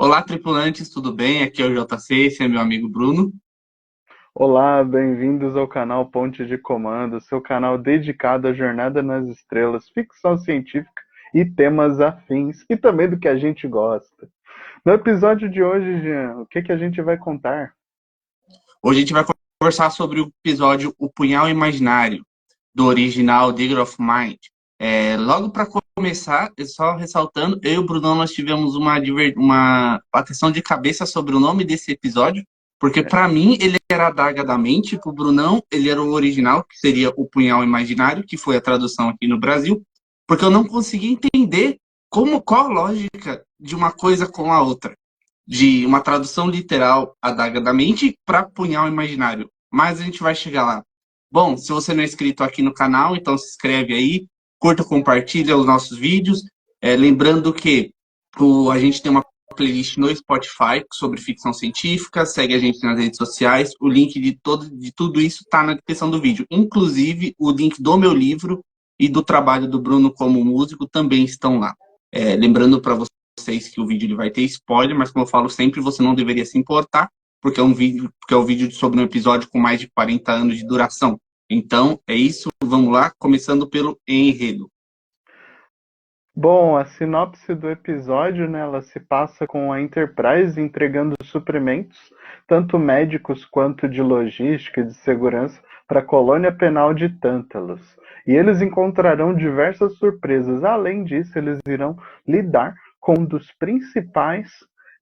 Olá, tripulantes, tudo bem? Aqui é o JC, esse é meu amigo Bruno. Olá, bem-vindos ao canal Ponte de Comando, seu canal dedicado à jornada nas estrelas, ficção científica e temas afins, e também do que a gente gosta. No episódio de hoje, Jean, o que a gente vai contar? Hoje a gente vai conversar sobre o episódio O Punhal Imaginário, do original Digger of Mind. Logo para começar, só ressaltando, eu e o Bruno nós tivemos uma bateção de cabeça sobre o nome desse episódio, porque para mim ele era a Daga da Mente, para o Brunão ele era o original, que seria O Punhal Imaginário, que foi a tradução aqui no Brasil, porque eu não conseguia entender qual a lógica de uma coisa com a outra, de uma tradução literal, a Daga da Mente, para Punhal Imaginário. Mas a gente vai chegar lá. Bom, se você não é inscrito aqui no canal, então se inscreve aí, curta, compartilha os nossos vídeos. Lembrando que a gente tem uma playlist no Spotify sobre ficção científica, segue a gente nas redes sociais. O link de tudo isso está na descrição do vídeo. Inclusive, o link do meu livro e do trabalho do Bruno como músico também estão lá. Lembrando para vocês que o vídeo ele vai ter spoiler, mas como eu falo sempre, você não deveria se importar, porque é um vídeo sobre um episódio com mais de 40 anos de duração. Então, é isso, vamos lá, começando pelo enredo. Bom, a sinopse do episódio, né, ela se passa com a Enterprise entregando suprimentos, tanto médicos quanto de logística e de segurança, para a colônia penal de Tantalus. E eles encontrarão diversas surpresas. Além disso, eles irão lidar com um dos principais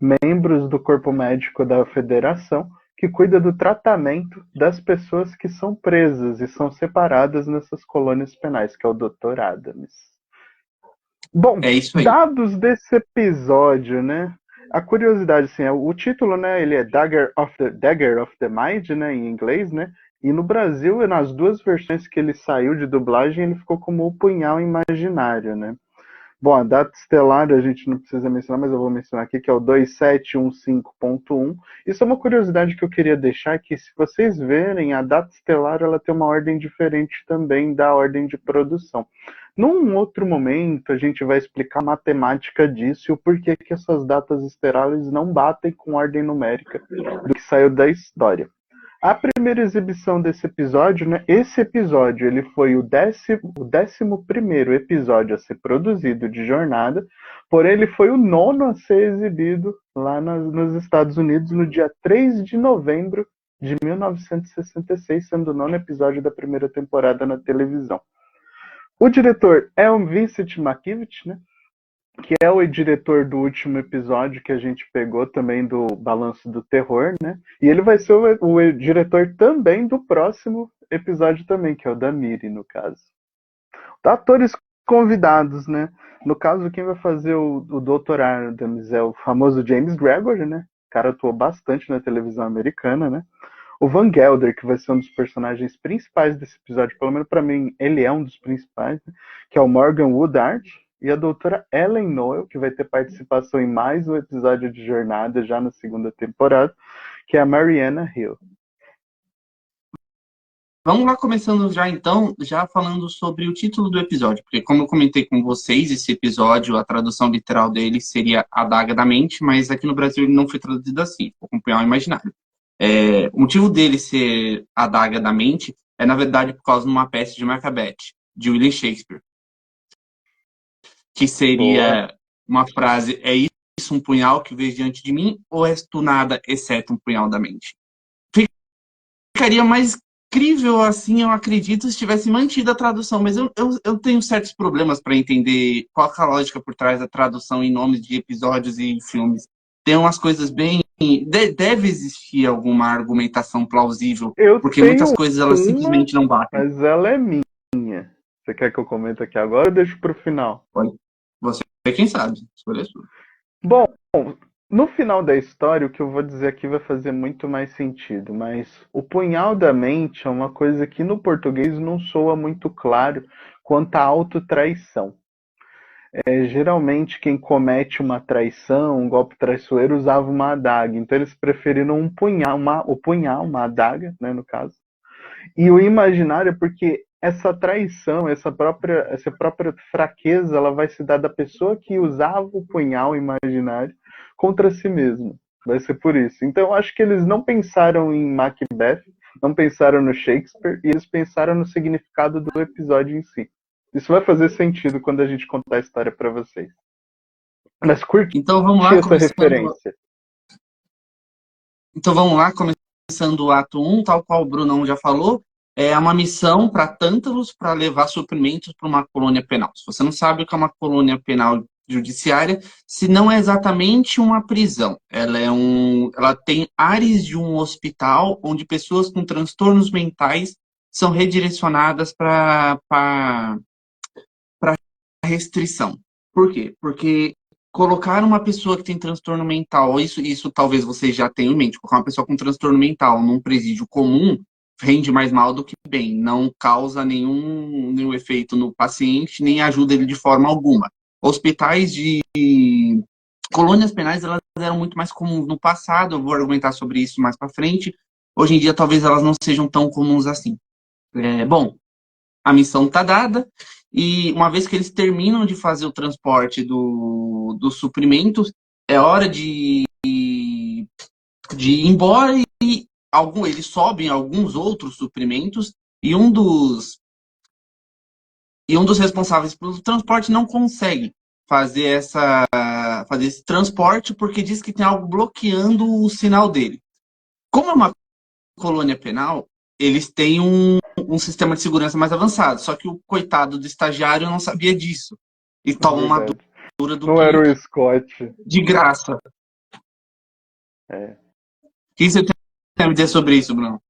membros do corpo médico da Federação, que cuida do tratamento das pessoas que são presas e são separadas nessas colônias penais, que é o Dr. Adams. Bom, É isso aí. dados desse episódio, né? A curiosidade, assim, o título, né? Ele é Dagger of the Mind, né? Em inglês, né? E no Brasil, nas duas versões que ele saiu de dublagem, ele ficou como O Punhal Imaginário, né? Bom, a data estelar a gente não precisa mencionar, mas eu vou mencionar aqui, que é o 2715.1. Isso é uma curiosidade que eu queria deixar, que se vocês verem, a data estelar ela tem uma ordem diferente também da ordem de produção. Num outro momento, a gente vai explicar a matemática disso e o porquê que essas datas estelares não batem com ordem numérica do que saiu da história. A primeira exibição desse episódio, né? Esse episódio ele foi o 11º episódio a ser produzido de Jornada, porém ele foi o 9º a ser exibido lá nos Estados Unidos no dia 3 de novembro de 1966, sendo o 9º episódio da primeira temporada na televisão. O diretor é o Vincent McKevitt, né? Que é o diretor do último episódio que a gente pegou também do Balanço do Terror, né? E ele vai ser o diretor também do próximo episódio também, que é o da Miri, no caso. Atores convidados, né? No caso, quem vai fazer o Dr. Adams é o famoso James Gregory, né? O cara atuou bastante na televisão americana, né? O Van Gelder, que vai ser um dos personagens principais desse episódio, pelo menos para mim, ele é um dos principais, né? Que é o Morgan Woodard, e a doutora Ellen Noel, que vai ter participação em mais um episódio de Jornada, já na segunda temporada, que é a Mariana Hill. Vamos lá, começando já então, já falando sobre o título do episódio, porque como eu comentei com vocês, esse episódio, a tradução literal dele seria A Daga da Mente, mas aqui no Brasil ele não foi traduzido assim, ficou com Punhal Imaginário. O motivo dele ser A Daga da Mente é, na verdade, por causa de uma peça de Macbeth, de William Shakespeare, que Boa. seria uma frase, é isso um punhal que vejo diante de mim, ou és tu nada, exceto um punhal da mente? Ficaria mais incrível, assim, eu acredito, se tivesse mantido a tradução, mas eu tenho certos problemas para entender qual é a lógica por trás da tradução em nomes de episódios e filmes. Tem umas coisas bem... Deve existir alguma argumentação plausível, Eu porque muitas tenho coisas elas uma, simplesmente não batem. mas ela é minha. Você quer que eu comente aqui agora ou deixo pro final? Você, quem sabe, escolha sua. Bom, no final da história, o que eu vou dizer aqui vai fazer muito mais sentido, mas o punhal da mente é uma coisa que no português não soa muito claro quanto à autotraição. Geralmente quem comete uma traição, um golpe traiçoeiro, usava uma adaga. Então eles preferiram o punhal, uma adaga, né, no caso. E o imaginário é porque essa traição, essa própria fraqueza, ela vai se dar da pessoa que usava o punhal imaginário contra si mesmo. Vai ser por isso. Então eu acho que eles não pensaram em Macbeth, não pensaram no Shakespeare, e eles pensaram no significado do episódio em si. Isso vai fazer sentido quando a gente contar a história para vocês. Mas curti Então vamos lá, essa referência. Então vamos lá, começando o ato 1, tal qual o Brunão já falou, é uma missão para Tântalos para levar suprimentos para uma colônia penal. Se você não sabe o que é uma colônia penal judiciária, se não é exatamente uma prisão, ela tem áreas de um hospital onde pessoas com transtornos mentais são redirecionadas para restrição. Por quê? Porque colocar uma pessoa que tem transtorno mental, isso talvez vocês já tenham em mente, colocar uma pessoa com transtorno mental num presídio comum rende mais mal do que bem, não causa nenhum efeito no paciente, nem ajuda ele de forma alguma. Hospitais de colônias penais, elas eram muito mais comuns no passado, eu vou argumentar sobre isso mais para frente. Hoje em dia, talvez elas não sejam tão comuns assim. Bom, a missão está dada, e uma vez que eles terminam de fazer o transporte dos suprimentos, é hora de ir embora, e eles sobem alguns outros suprimentos, e um dos responsáveis pelo transporte não consegue fazer esse transporte porque diz que tem algo bloqueando o sinal dele. Como é uma colônia penal, eles têm um sistema de segurança mais avançado, só que o coitado do estagiário não sabia disso. E toma uma dura do Não era o Scott. De graça. O que você tem a me dizer sobre isso, Bruno?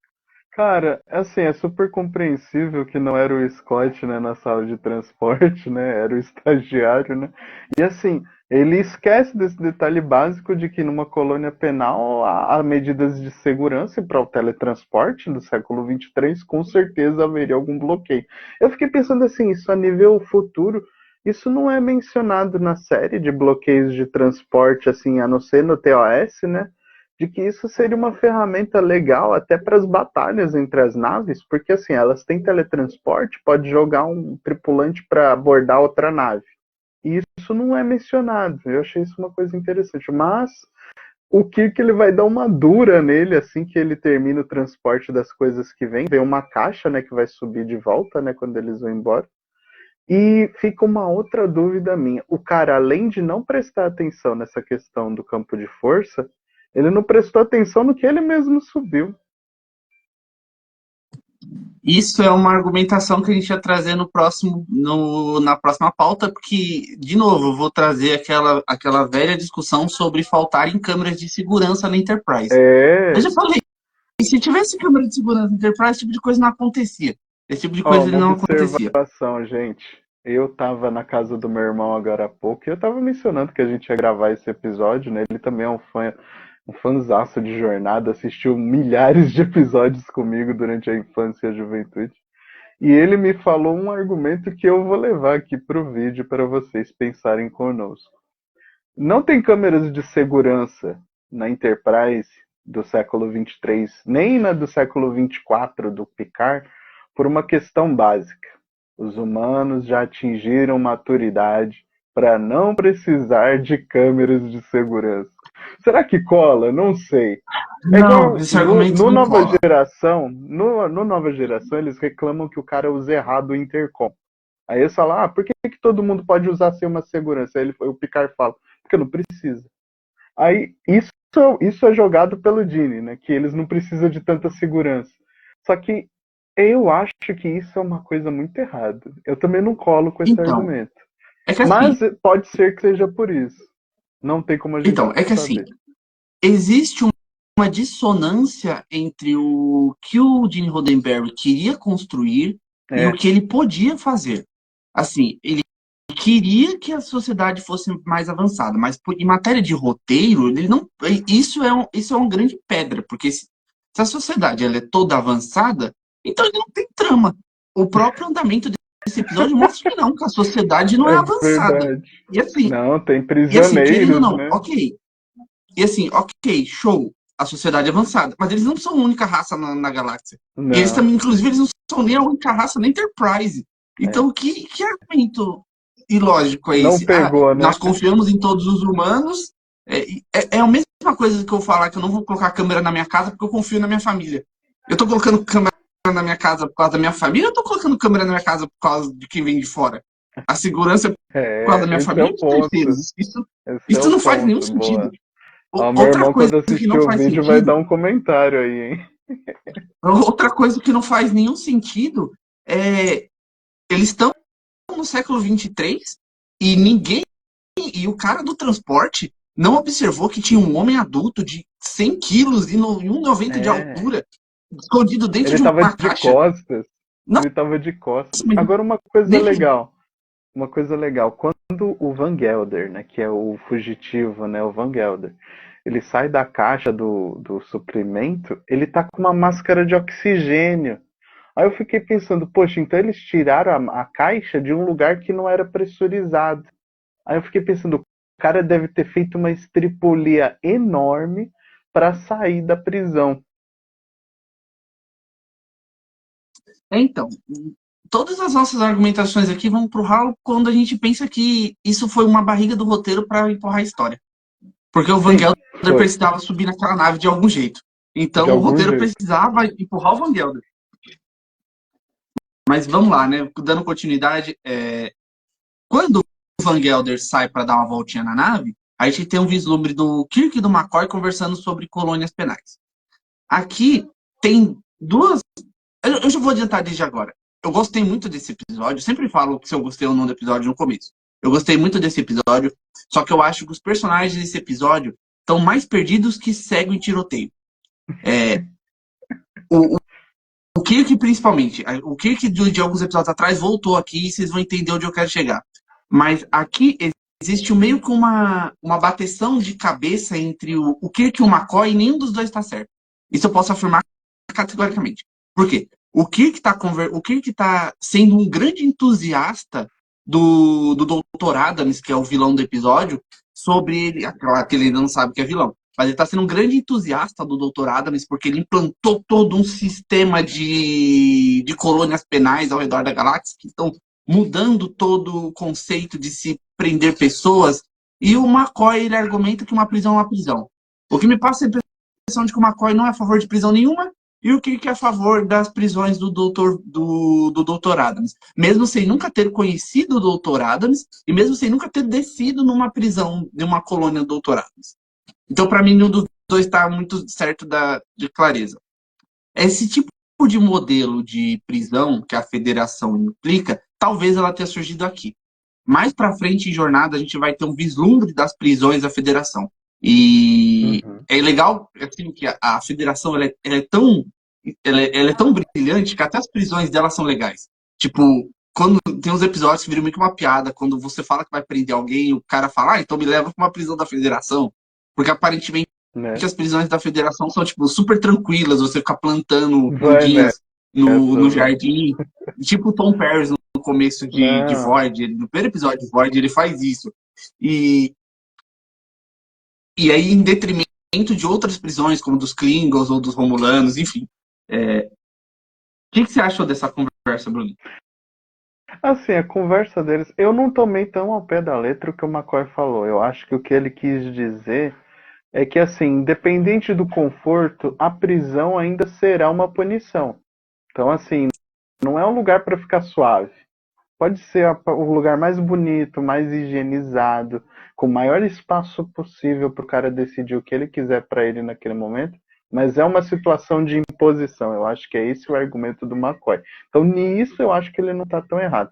Cara, assim, é super compreensível que não era o Scott, né, na sala de transporte, né, era o estagiário, né, e assim, ele esquece desse detalhe básico de que numa colônia penal há medidas de segurança para o teletransporte no século 23, com certeza haveria algum bloqueio. Eu fiquei pensando assim, isso a nível futuro, isso não é mencionado na série de bloqueios de transporte, assim, a não ser no TOS, né, de que isso seria uma ferramenta legal até para as batalhas entre as naves, porque assim, elas têm teletransporte, pode jogar um tripulante para abordar outra nave. E isso não é mencionado. Eu achei isso uma coisa interessante. Mas o Kirk ele vai dar uma dura nele assim que ele termina o transporte das coisas que vem. Vem uma caixa, né, que vai subir de volta, né, quando eles vão embora. E fica uma outra dúvida minha. O cara, além de não prestar atenção nessa questão do campo de força, ele não prestou atenção no que ele mesmo subiu. Isso é uma argumentação que a gente ia trazer na próxima pauta, porque, de novo, eu vou trazer aquela velha discussão sobre faltarem câmeras de segurança na Enterprise. Eu já falei, se tivesse câmera de segurança na Enterprise, esse tipo de coisa não acontecia. Esse tipo de coisa não acontecia. Gente. Eu tava na casa do meu irmão agora há pouco e eu tava mencionando que a gente ia gravar esse episódio, né? Ele também é um fãzaço de jornada, assistiu milhares de episódios comigo durante a infância e a juventude. E ele me falou um argumento que eu vou levar aqui pro vídeo para vocês pensarem conosco. Não tem câmeras de segurança na Enterprise do século 23, nem na do século 24 do Picard, por uma questão básica. Os humanos já atingiram maturidade para não precisar de câmeras de segurança. Será que cola? Não sei. Não, esse argumento no não Nova cola. Geração, no Nova Geração, eles reclamam que o cara usa errado o intercom. Aí eles falam, por que todo mundo pode usar sem uma segurança? Aí o Picard fala, porque não precisa. Aí isso é jogado pelo Gene, né? Que eles não precisam de tanta segurança. Só que eu acho que isso é uma coisa muito errada. Eu também não colo com esse argumento. Mas pode ser que seja por isso. Não tem como a gente saber. Assim, existe uma dissonância entre o que o Gene Roddenberry queria construir e o que ele podia fazer. Assim, ele queria que a sociedade fosse mais avançada, mas em matéria de roteiro, ele não. Isso é uma grande pedra, porque se a sociedade ela é toda avançada, então ele não tem trama. O próprio andamento desse episódio mostra que não, que a sociedade não é avançada. Verdade. E assim, não, tem prisioneiros, não, né? ok. E assim, ok, show, a sociedade é avançada, mas eles não são a única raça na galáxia. Não. E eles também, inclusive, eles não são nem a única raça na Enterprise. Então, que argumento ilógico é esse? Não pegou, né? Nós confiamos em todos os humanos, É a mesma coisa que eu falar que eu não vou colocar câmera na minha casa porque eu confio na minha família. Eu tô colocando câmera na minha casa por causa da minha família, eu tô colocando câmera na minha casa por causa de quem vem de fora. A segurança é por causa da minha Esse é família o e dos ponto. terceiros. Esse é Isso o não faz nenhum ponto, sentido. boa. Ó, meu Outra irmão, coisa quando que assistir não o faz vídeo, vai dar sentido, um comentário aí, hein? outra coisa que não faz nenhum sentido é eles estão no século 23 e ninguém, e o cara do transporte não observou que tinha um homem adulto de 100 quilos e 1,90 de É. altura escondido dentro Ele de tava uma de caixa. costas. Nossa, Ele tava de costas. mas Agora, uma coisa nem, legal. Uma coisa legal. Quando o Van Gelder, né, que é o fugitivo, né, o Van Gelder, ele sai da caixa do suprimento, ele tá com uma máscara de oxigênio. Aí eu fiquei pensando, poxa, então eles tiraram a caixa de um lugar que não era pressurizado. Aí eu fiquei pensando, o cara deve ter feito uma estripulia enorme para sair da prisão. então, todas as nossas argumentações aqui vão pro ralo quando a gente pensa que isso foi uma barriga do roteiro para empurrar a história. Porque o Van Sim, Gelder foi. precisava subir naquela nave de algum jeito. De Então o algum roteiro jeito. precisava empurrar o Van Gelder. Mas vamos lá, né? Dando continuidade, quando o Van Gelder sai para dar uma voltinha na nave, a gente tem um vislumbre do Kirk e do McCoy conversando sobre colônias penais. Aqui tem duas. Eu já vou adiantar desde agora. Eu gostei muito desse episódio. Sempre falo se eu gostei ou não do episódio no começo. Eu gostei muito desse episódio, só que eu acho que os personagens desse episódio estão mais perdidos que cego em tiroteio. O, o Kirk, principalmente. O Kirk de alguns episódios atrás voltou aqui e vocês vão entender onde eu quero chegar. Mas aqui existe meio que uma bateção de cabeça entre o Kirk e o McCoy e nenhum dos dois está certo. Isso eu posso afirmar categoricamente. Por quê? O Kirk tá sendo um grande entusiasta do Dr. Adams, que é o vilão do episódio, sobre ele. Claro que ele ainda não sabe que é vilão. Mas ele está sendo um grande entusiasta do Dr. Adams porque ele implantou todo um sistema de colônias penais ao redor da galáxia que estão mudando todo o conceito de se prender pessoas. E o McCoy ele argumenta que uma prisão é uma prisão. O que me passa a impressão de que o McCoy não é a favor de prisão nenhuma e o que é a favor das prisões do Dr. Adams. Mesmo sem nunca ter conhecido o Dr. Adams e mesmo sem nunca ter descido numa prisão de uma colônia do Dr. Adams. Então, para mim, nenhum dos dois está muito certo de clareza. Esse tipo de modelo de prisão que a federação implica, talvez ela tenha surgido aqui. Mais para frente em jornada, a gente vai ter um vislumbre das prisões da federação. E Uhum. é legal assim, que a federação ela é tão brilhante que até as prisões dela são legais. Tipo, quando tem uns episódios que viram meio que uma piada, quando você fala que vai prender alguém, o cara fala, então me leva para uma prisão da federação. Porque aparentemente Né? as prisões da federação são, tipo, super tranquilas, você ficar plantando Vai mudinhas no nessa, vai. jardim. Tipo o Tom Paris no começo de Não. Void, no primeiro episódio de Void, ele faz isso. E, e aí, em detrimento de outras prisões, como dos Klingons ou dos Romulanos, enfim. O que você achou dessa conversa, Bruno? Assim, a conversa deles, eu não tomei tão ao pé da letra o que o McCoy falou. Eu acho que o que ele quis dizer é que, assim, independente do conforto, a prisão ainda será uma punição. Então, assim, não é um lugar para ficar suave. Pode ser o lugar mais bonito, mais higienizado, com o maior espaço possível para o cara decidir o que ele quiser para ele naquele momento, mas é uma situação de imposição. Eu acho que é esse o argumento do McCoy. Então, nisso, eu acho que ele não está tão errado.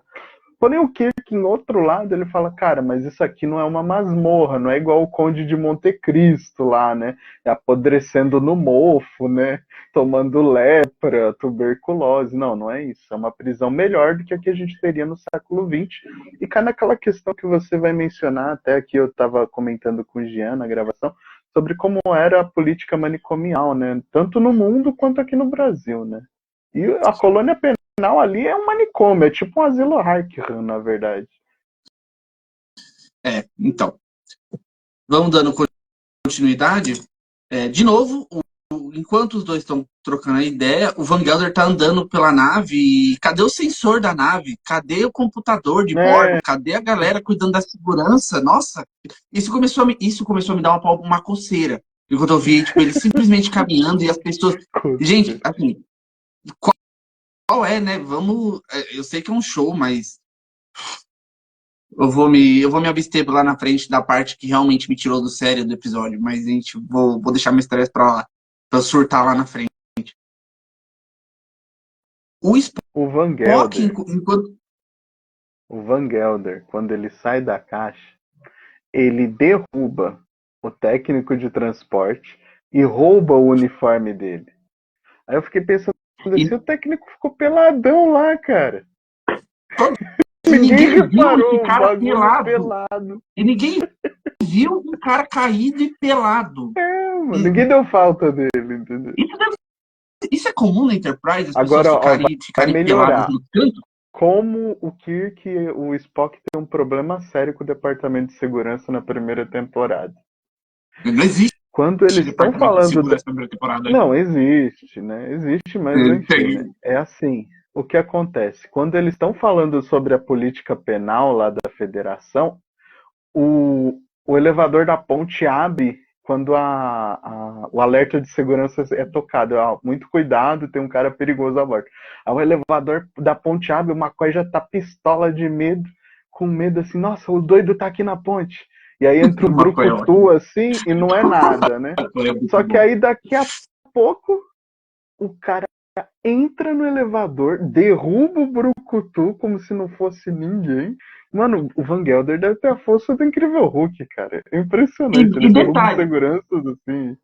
Porém, o Kirk, em outro lado, ele fala, cara, mas isso aqui não é uma masmorra, não é igual o Conde de Monte Cristo lá, né? Apodrecendo no mofo, né? Tomando lepra, tuberculose. Não, não é isso. É uma prisão melhor do que a que a gente teria no século XX. E cai naquela questão que você vai mencionar, até aqui eu estava comentando com o Jean na gravação, sobre como era a política manicomial, né? Tanto no mundo quanto aqui no Brasil, né? E a colônia penal ali é um manicômio, é tipo um asilo Arkham, na verdade. Então, vamos dando continuidade. De novo, enquanto os dois estão trocando a ideia, o Van Gelder tá andando pela nave e cadê o sensor da nave? Cadê o computador de bordo? Cadê a galera cuidando da segurança? Nossa, isso começou a me dar uma coceira. Enquanto eu vi, tipo, ele simplesmente caminhando e as pessoas... Gente, assim, qual é, né? Vamos... Eu sei que é um show, mas... eu vou me abster lá na frente da parte que realmente me tirou do sério do episódio, mas, gente, vou deixar meu estresse pra lá, pra eu surtar lá na frente. O Van Spock, Gelder, enquanto... o Van Gelder, quando ele sai da caixa, ele derruba o técnico de transporte e rouba o uniforme dele. Aí eu fiquei pensando assim, o técnico ficou peladão lá, cara. Ninguém viu reparou esse o cara bagulho pelado. E ninguém viu um cara caído e pelado. Mano, ninguém deu falta dele, entendeu? Isso é comum na Enterprise? As Agora, pessoas vai ficarem peladas melhorar. no canto? Como o Kirk e o Spock tem um problema sério com o Departamento de Segurança na primeira temporada. Não existe Quando eles estão Departamento de falando... Segurança na primeira temporada. Não, existe, né? Existe, mas enfim, né? É assim, o que acontece? Quando eles estão falando sobre a política penal lá da federação, o elevador da ponte abre quando o alerta de segurança é tocado. Muito cuidado, tem um cara perigoso a bordo. Aí o elevador da ponte abre, o McCoy já tá pistola de medo, com medo assim, nossa, o doido tá aqui na ponte. E aí entra o brucutu assim e não é nada, né? Só que aí daqui a pouco o cara entra no elevador, derruba o brucutu como se não fosse ninguém. Mano, o Van Gelder deve ter a força do Incrível Hulk, cara. É impressionante. Ele derruba seguranças assim.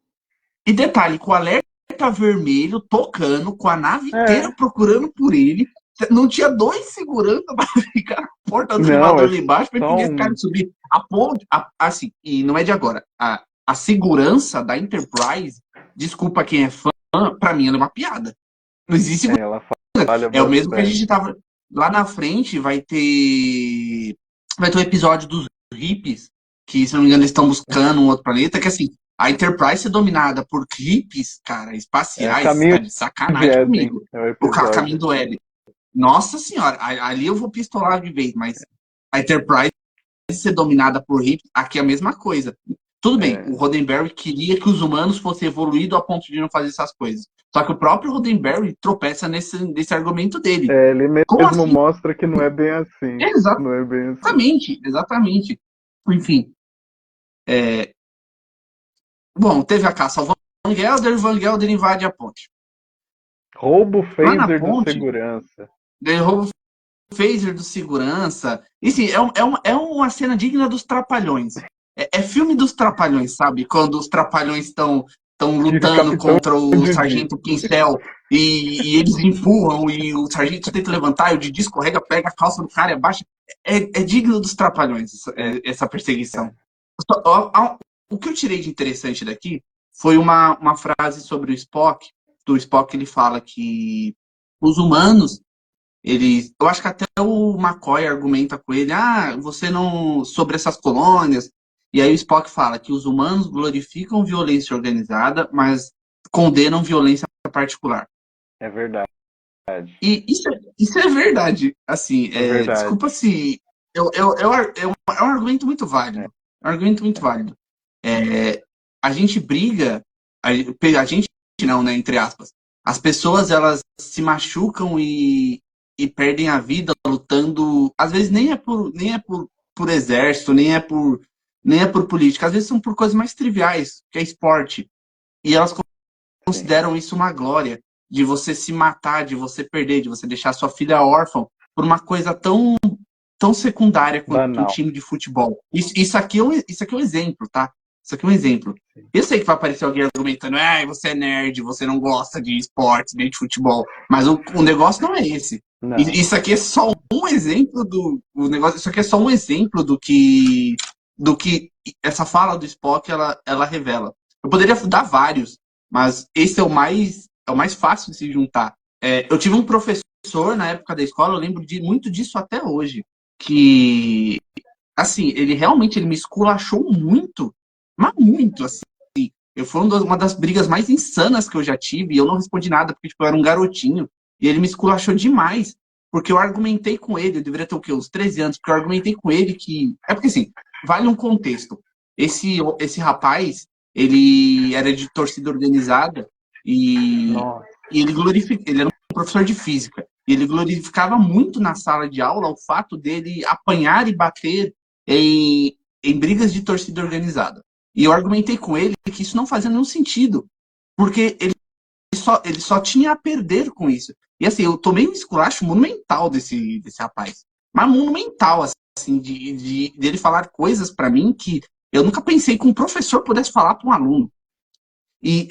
E detalhe, com o alerta vermelho tocando, com a nave inteira procurando por ele, não tinha 2 seguranças para ficar na porta do elevador ali embaixo para impedir esse cara de subir. A ponte, assim, e não é de agora. A segurança da Enterprise, desculpa quem é fã, pra mim ela é uma piada. Não existe segurança. Ela é o mesmo que a gente tava... Lá na frente vai ter um episódio dos hippies, que, se não me engano, eles estão buscando um outro planeta, que assim, a Enterprise é dominada por hippies, cara, espaciais, tá de sacanagem comigo. O caminho do L. Nossa senhora, ali eu vou pistolar de vez, mas a Enterprise ser dominada por hippies, aqui é a mesma coisa. Tudo bem, o Roddenberry queria que os humanos fossem evoluídos a ponto de não fazer essas coisas. Só que o próprio Roddenberry tropeça nesse argumento dele. Ele mesmo assim? Mostra que não é bem assim. Não é bem assim. Exatamente. Enfim. Bom, teve a caça ao Van Gelder, e o Van Gelder invade a ponte. Rouba o phaser do segurança. Ele rouba o phaser do segurança. E sim, é uma cena digna dos Trapalhões. É filme dos Trapalhões, sabe? Quando os Trapalhões estão lutando contra o Sargento Pincel e eles empurram e o Sargento tenta levantar e o Didi escorrega, pega a calça do cara e abaixa. É digno dos Trapalhões essa perseguição. O que eu tirei de interessante daqui foi uma frase sobre o Spock. Do Spock, ele fala que os humanos, eu acho que até o McCoy argumenta com ele, você não... sobre essas colônias. E aí o Spock fala que os humanos glorificam violência organizada, mas condenam violência particular. É verdade. E isso é verdade. Assim, verdade. Desculpa se... É um argumento muito válido. É um argumento muito válido. A gente briga... A gente não, né? Entre aspas. As pessoas, elas se machucam e perdem a vida lutando... Às vezes nem é por exército, nem é por política. Às vezes são por coisas mais triviais, que é esporte. E elas consideram isso uma glória, de você se matar, de você perder, de você deixar sua filha órfã por uma coisa tão secundária quanto um time de futebol. Isso aqui é um exemplo, tá? Isso aqui é um exemplo. Eu sei que vai aparecer alguém argumentando, você é nerd, você não gosta de esportes, nem de futebol. Mas o negócio não é esse. Não. Isso aqui é só um exemplo do negócio. Isso aqui é só um exemplo do que essa fala do Spock ela revela. Eu poderia dar vários, mas esse é o mais fácil de se juntar. Eu tive um professor na época da escola, eu lembro muito disso até hoje, que, assim, ele me esculachou muito, mas muito, assim. Foi uma das brigas mais insanas que eu já tive, e eu não respondi nada, porque tipo, eu era um garotinho, e ele me esculachou demais, porque eu argumentei com ele, eu deveria ter o quê? Uns 13 anos, porque eu argumentei com ele que... É porque assim, vale um contexto. Esse rapaz, ele era de torcida organizada, Nossa. e ele era um professor de física, e ele glorificava muito na sala de aula o fato dele apanhar e bater em brigas de torcida organizada. E eu argumentei com ele que isso não fazia nenhum sentido, porque ele só tinha a perder com isso. E assim, eu tomei um esculacho monumental desse rapaz. Mas monumental, assim, dele falar coisas para mim que eu nunca pensei que um professor pudesse falar para um aluno. E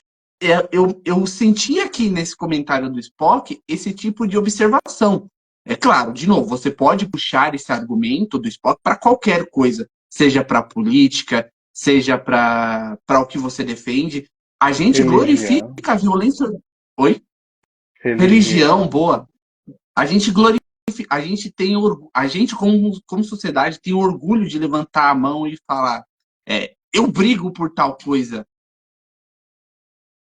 eu senti aqui nesse comentário do Spock esse tipo de observação. É claro, de novo, você pode puxar esse argumento do Spock para qualquer coisa, seja para política, seja para o que você defende. A gente Religião. glorifica a violência. Oi? Religião. Religião, boa. A gente glorifica, a gente tem a gente como sociedade tem orgulho de levantar a mão e falar, eu brigo por tal coisa.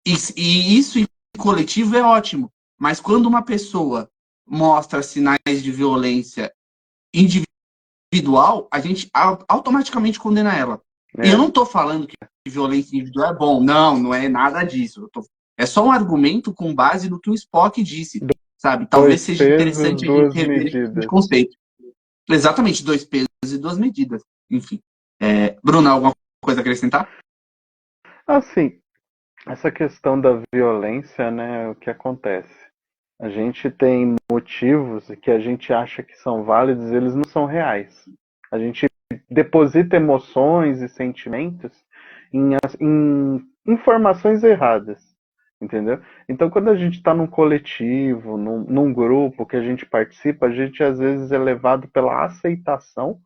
E isso em coletivo é ótimo. Mas quando uma pessoa mostra sinais de violência individual, a gente automaticamente condena ela. E eu não estou falando que violência individual é bom. Não, não é nada disso. É só um argumento com base no que o Spock disse, sabe? Talvez seja interessante a gente rever esse tipo de conceito. Exatamente, 2 pesos e 2 medidas. Enfim. Bruna, alguma coisa a acrescentar? Assim, essa questão da violência, né, o que acontece? A gente tem motivos que a gente acha que são válidos, eles não são reais. A gente deposita emoções e sentimentos em informações erradas, entendeu? Então, quando a gente está num coletivo, num grupo que a gente participa, a gente às vezes é levado pela aceitação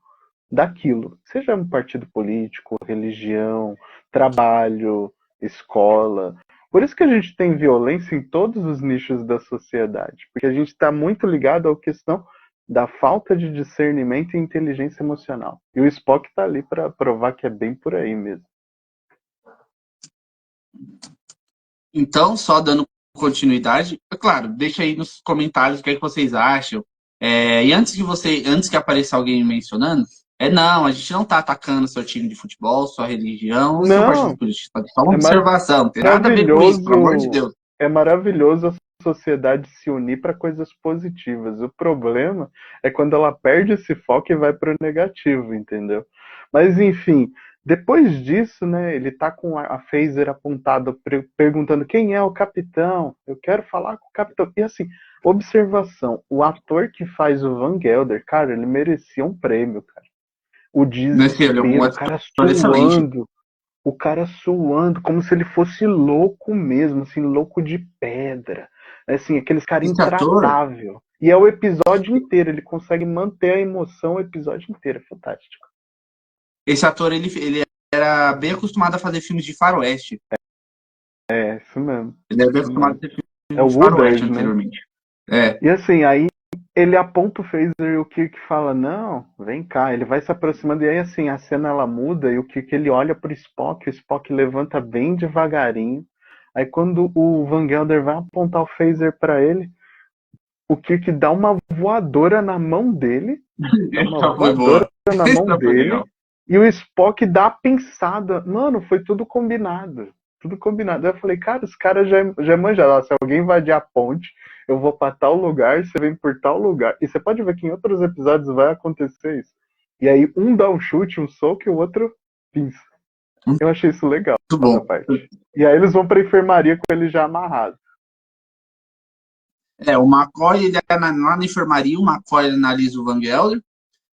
daquilo, seja um partido político, religião, trabalho, escola. Por isso que a gente tem violência em todos os nichos da sociedade, porque a gente está muito ligado à questão da falta de discernimento e inteligência emocional. E o Spock está ali para provar que é bem por aí mesmo. Então, só dando continuidade, é claro, deixa aí nos comentários o que é que vocês acham. E antes que apareça alguém mencionando, não, a gente não está atacando seu time de futebol, sua religião ou seu partido Não, político. Só uma observação, não tem nada a ver com isso, pelo amor de Deus. É maravilhoso a sociedade se unir para coisas positivas. O problema é quando ela perde esse foco e vai para o negativo, entendeu? Mas enfim, depois disso, né, ele tá com a phaser apontada, perguntando quem é o capitão. Eu quero falar com o capitão. E assim, observação, o ator que faz o Van Gelder, cara, ele merecia um prêmio, cara. O desespero, o cara suando, como se ele fosse louco mesmo, assim, louco de pedra. Assim, aqueles cara intratável. E é o episódio inteiro, ele consegue manter a emoção o episódio inteiro, é fantástico. Esse ator, ele era bem acostumado a fazer filmes de faroeste. Isso mesmo. Ele era bem acostumado a fazer filmes de faroeste, anteriormente. Né? E assim, aí ele aponta o phaser e o Kirk fala, não, vem cá. Ele vai se aproximando e aí assim, a cena ela muda e o Kirk ele olha pro Spock, o Spock levanta bem devagarinho. Aí quando o Van Gelder vai apontar o phaser pra ele, o Kirk dá uma voadora na mão dele. Dá uma voadora na mão dele. E o Spock dá a pensada. Mano, foi tudo combinado. Tudo combinado. Eu falei, cara, os caras já manjaram. Se alguém invadir a ponte, eu vou pra tal lugar, você vem por tal lugar. E você pode ver que em outros episódios vai acontecer isso. E aí um dá um chute, um soco e o outro pinça. Eu achei isso legal. Muito bom. Parte. E aí eles vão pra enfermaria com ele já amarrado. O McCoy, ele é lá na enfermaria, o McCoy analisa o Van Gelder.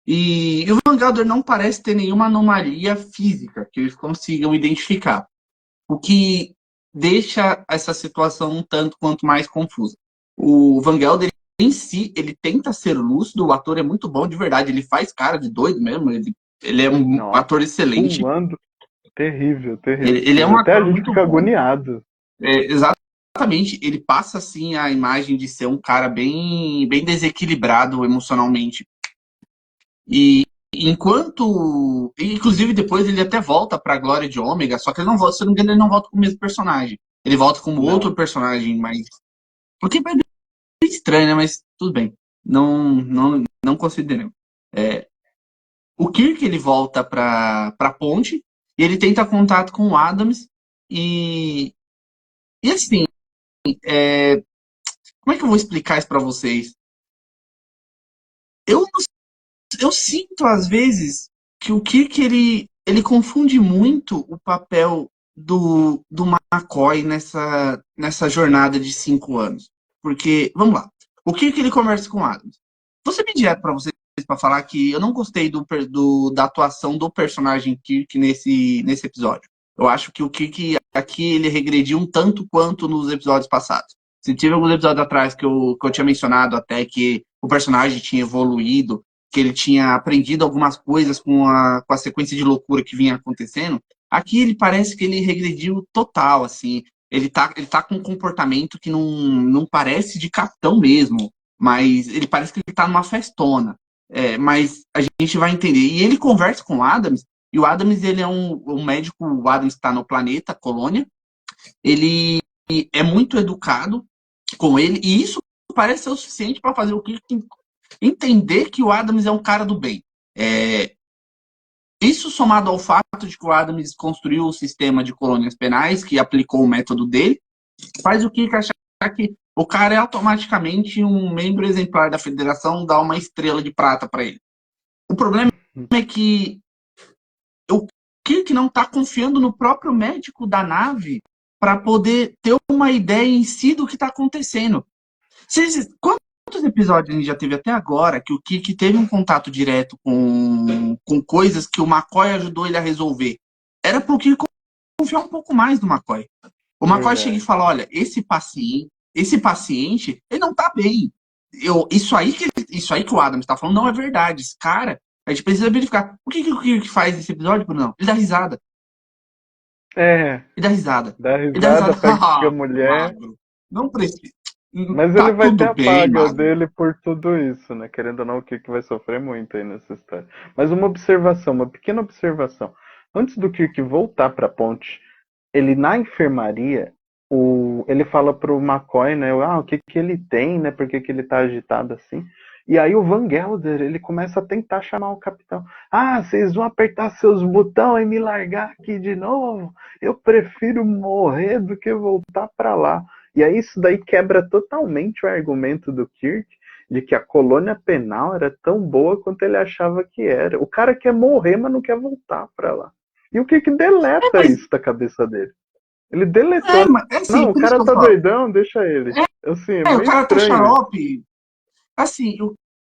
E o Van Gelder não parece ter nenhuma anomalia física que eles consigam identificar. O que deixa essa situação um tanto quanto mais confusa. O Van Gelder, em si, ele tenta ser lúcido, o ator é muito bom, de verdade, ele faz cara de doido mesmo, ele é um ator excelente. Pulando. Terrível. Ele é um até ator a gente muito fica bom. Agoniado. Exatamente, ele passa assim a imagem de ser um cara bem desequilibrado emocionalmente. E enquanto. Inclusive, depois ele até volta pra Glória de Ômega, só que ele não volta, se eu não me engano, ele não volta com o mesmo personagem. Ele volta como Não. outro personagem, mas. Porque é bem estranho, né? Mas tudo bem. Não consideremos. O Kirk ele volta pra ponte e ele tenta contato com o Adams. E. E assim, como é que eu vou explicar isso pra vocês? Eu, eu sinto, às vezes, que o Kirk ele confunde muito o papel do McCoy nessa jornada de 5 anos. Porque, vamos lá, o Kirk ele conversa com o Adams. Vou ser bem direto pra vocês para falar que eu não gostei da atuação do personagem Kirk nesse episódio. Eu acho que o Kirk aqui ele regrediu um tanto quanto nos episódios passados. Se tive alguns episódios atrás que eu tinha mencionado até que o personagem tinha evoluído, que ele tinha aprendido algumas coisas com a sequência de loucura que vinha acontecendo, aqui ele parece que ele regrediu total, assim. Ele tá com um comportamento que não parece de capitão mesmo, mas ele parece que ele tá numa festona. Mas a gente vai entender. E ele conversa com o Adams, e o Adams ele é um médico, o Adams está no planeta, colônia, ele é muito educado com ele, e isso parece ser o suficiente para fazer o Kirk entender que o Adams é um cara do bem. Isso somado ao fato de que o Adams construiu o sistema de colônias penais, que aplicou o método dele, faz o Kirk achar que o cara é automaticamente um membro exemplar da federação, dá uma estrela de prata para ele. O problema é que o Kirk não está confiando no próprio médico da nave para poder ter uma ideia em si do que está acontecendo. Quantos episódios a gente já teve até agora que o Kirk teve um contato direto com coisas que o McCoy ajudou ele a resolver? Era pro Kirk confiar um pouco mais no McCoy. O McCoy chega e fala, olha, esse paciente, ele não tá bem. Isso aí que o Adams tá falando não é verdade. Esse cara, a gente precisa verificar. O que o Kirk faz nesse episódio, Bruno? Ele dá risada. Ele dá risada. Dá Ele dá risada, risada. pega a mulher. Magro. Não precisa. Mas Tá ele vai ter tudo a bem, paga Magro. dele por tudo isso, né? Querendo ou não, o Kirk vai sofrer muito aí nessa história. Mas uma observação, uma pequena observação. Antes do Kirk voltar pra ponte, ele na enfermaria, ele fala pro McCoy, né? O que que ele tem, né? Por que que ele tá agitado assim? E aí o Van Gelder, ele começa a tentar chamar o capitão. Ah, vocês vão apertar seus botões e me largar aqui de novo? Eu prefiro morrer do que voltar pra lá. E aí isso daí quebra totalmente o argumento do Kirk de que a colônia penal era tão boa quanto ele achava que era. O cara quer morrer, mas não quer voltar pra lá. E o Kirk deleta isso da cabeça dele. Ele deletou. Assim, Não, o por isso cara que eu tá falo. doidão, deixa ele. Assim, é O meio cara tá estranho isso. xarope. Assim,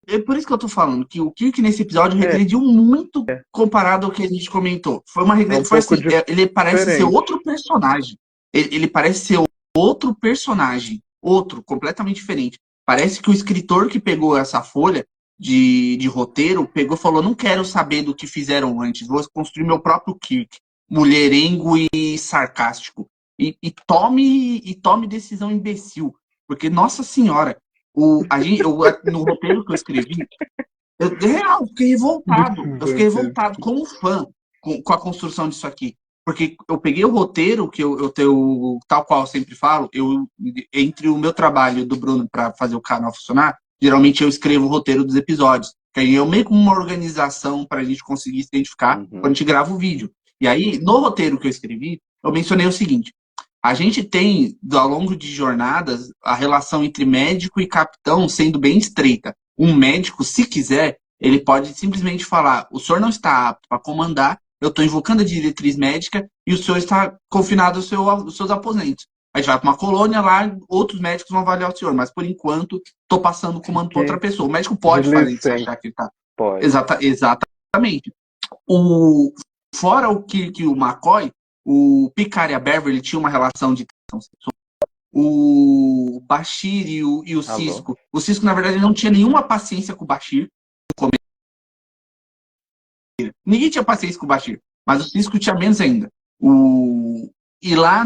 é por isso que eu tô falando que o Kirk nesse episódio regrediu muito comparado ao que a gente comentou. Foi uma É um foi pouco assim, ele parece ser diferente. outro personagem. Ele parece ser outro personagem, outro, completamente diferente. Parece que o escritor que pegou essa folha de roteiro pegou e falou: não quero saber do que fizeram antes, vou construir meu próprio Kirk, mulherengo e sarcástico. E tome decisão imbecil. Porque, nossa senhora, no roteiro que eu escrevi, real, eu fiquei revoltado. Eu fiquei revoltado como fã com a construção disso aqui. Porque eu peguei o roteiro, que eu tenho, tal qual eu sempre falo, entre o meu trabalho do Bruno para fazer o canal funcionar, geralmente eu escrevo o roteiro dos episódios. Que aí eu meio como uma organização para a gente conseguir se identificar quando a gente grava o vídeo. E aí, no roteiro que eu escrevi, eu mencionei o seguinte: a gente tem, ao longo de jornadas, a relação entre médico e capitão sendo bem estreita. Um médico, se quiser, ele pode simplesmente falar: o senhor não está apto para comandar, eu estou invocando a diretriz médica e o senhor está confinado aos seus aposentos. A gente vai para uma colônia lá, outros médicos vão avaliar o senhor, mas por enquanto estou passando o comando para outra pessoa. O médico pode fazer isso, achar que ele está. Pode. Exatamente. Fora que o McCoy, o Picard e a Beverly tinham uma relação de tensão sexual. O Bashir e o Cisco. O Cisco, na verdade, não tinha nenhuma paciência com o Bashir. Ninguém tinha paciência com o Bashir, mas o Cisco tinha menos ainda. E lá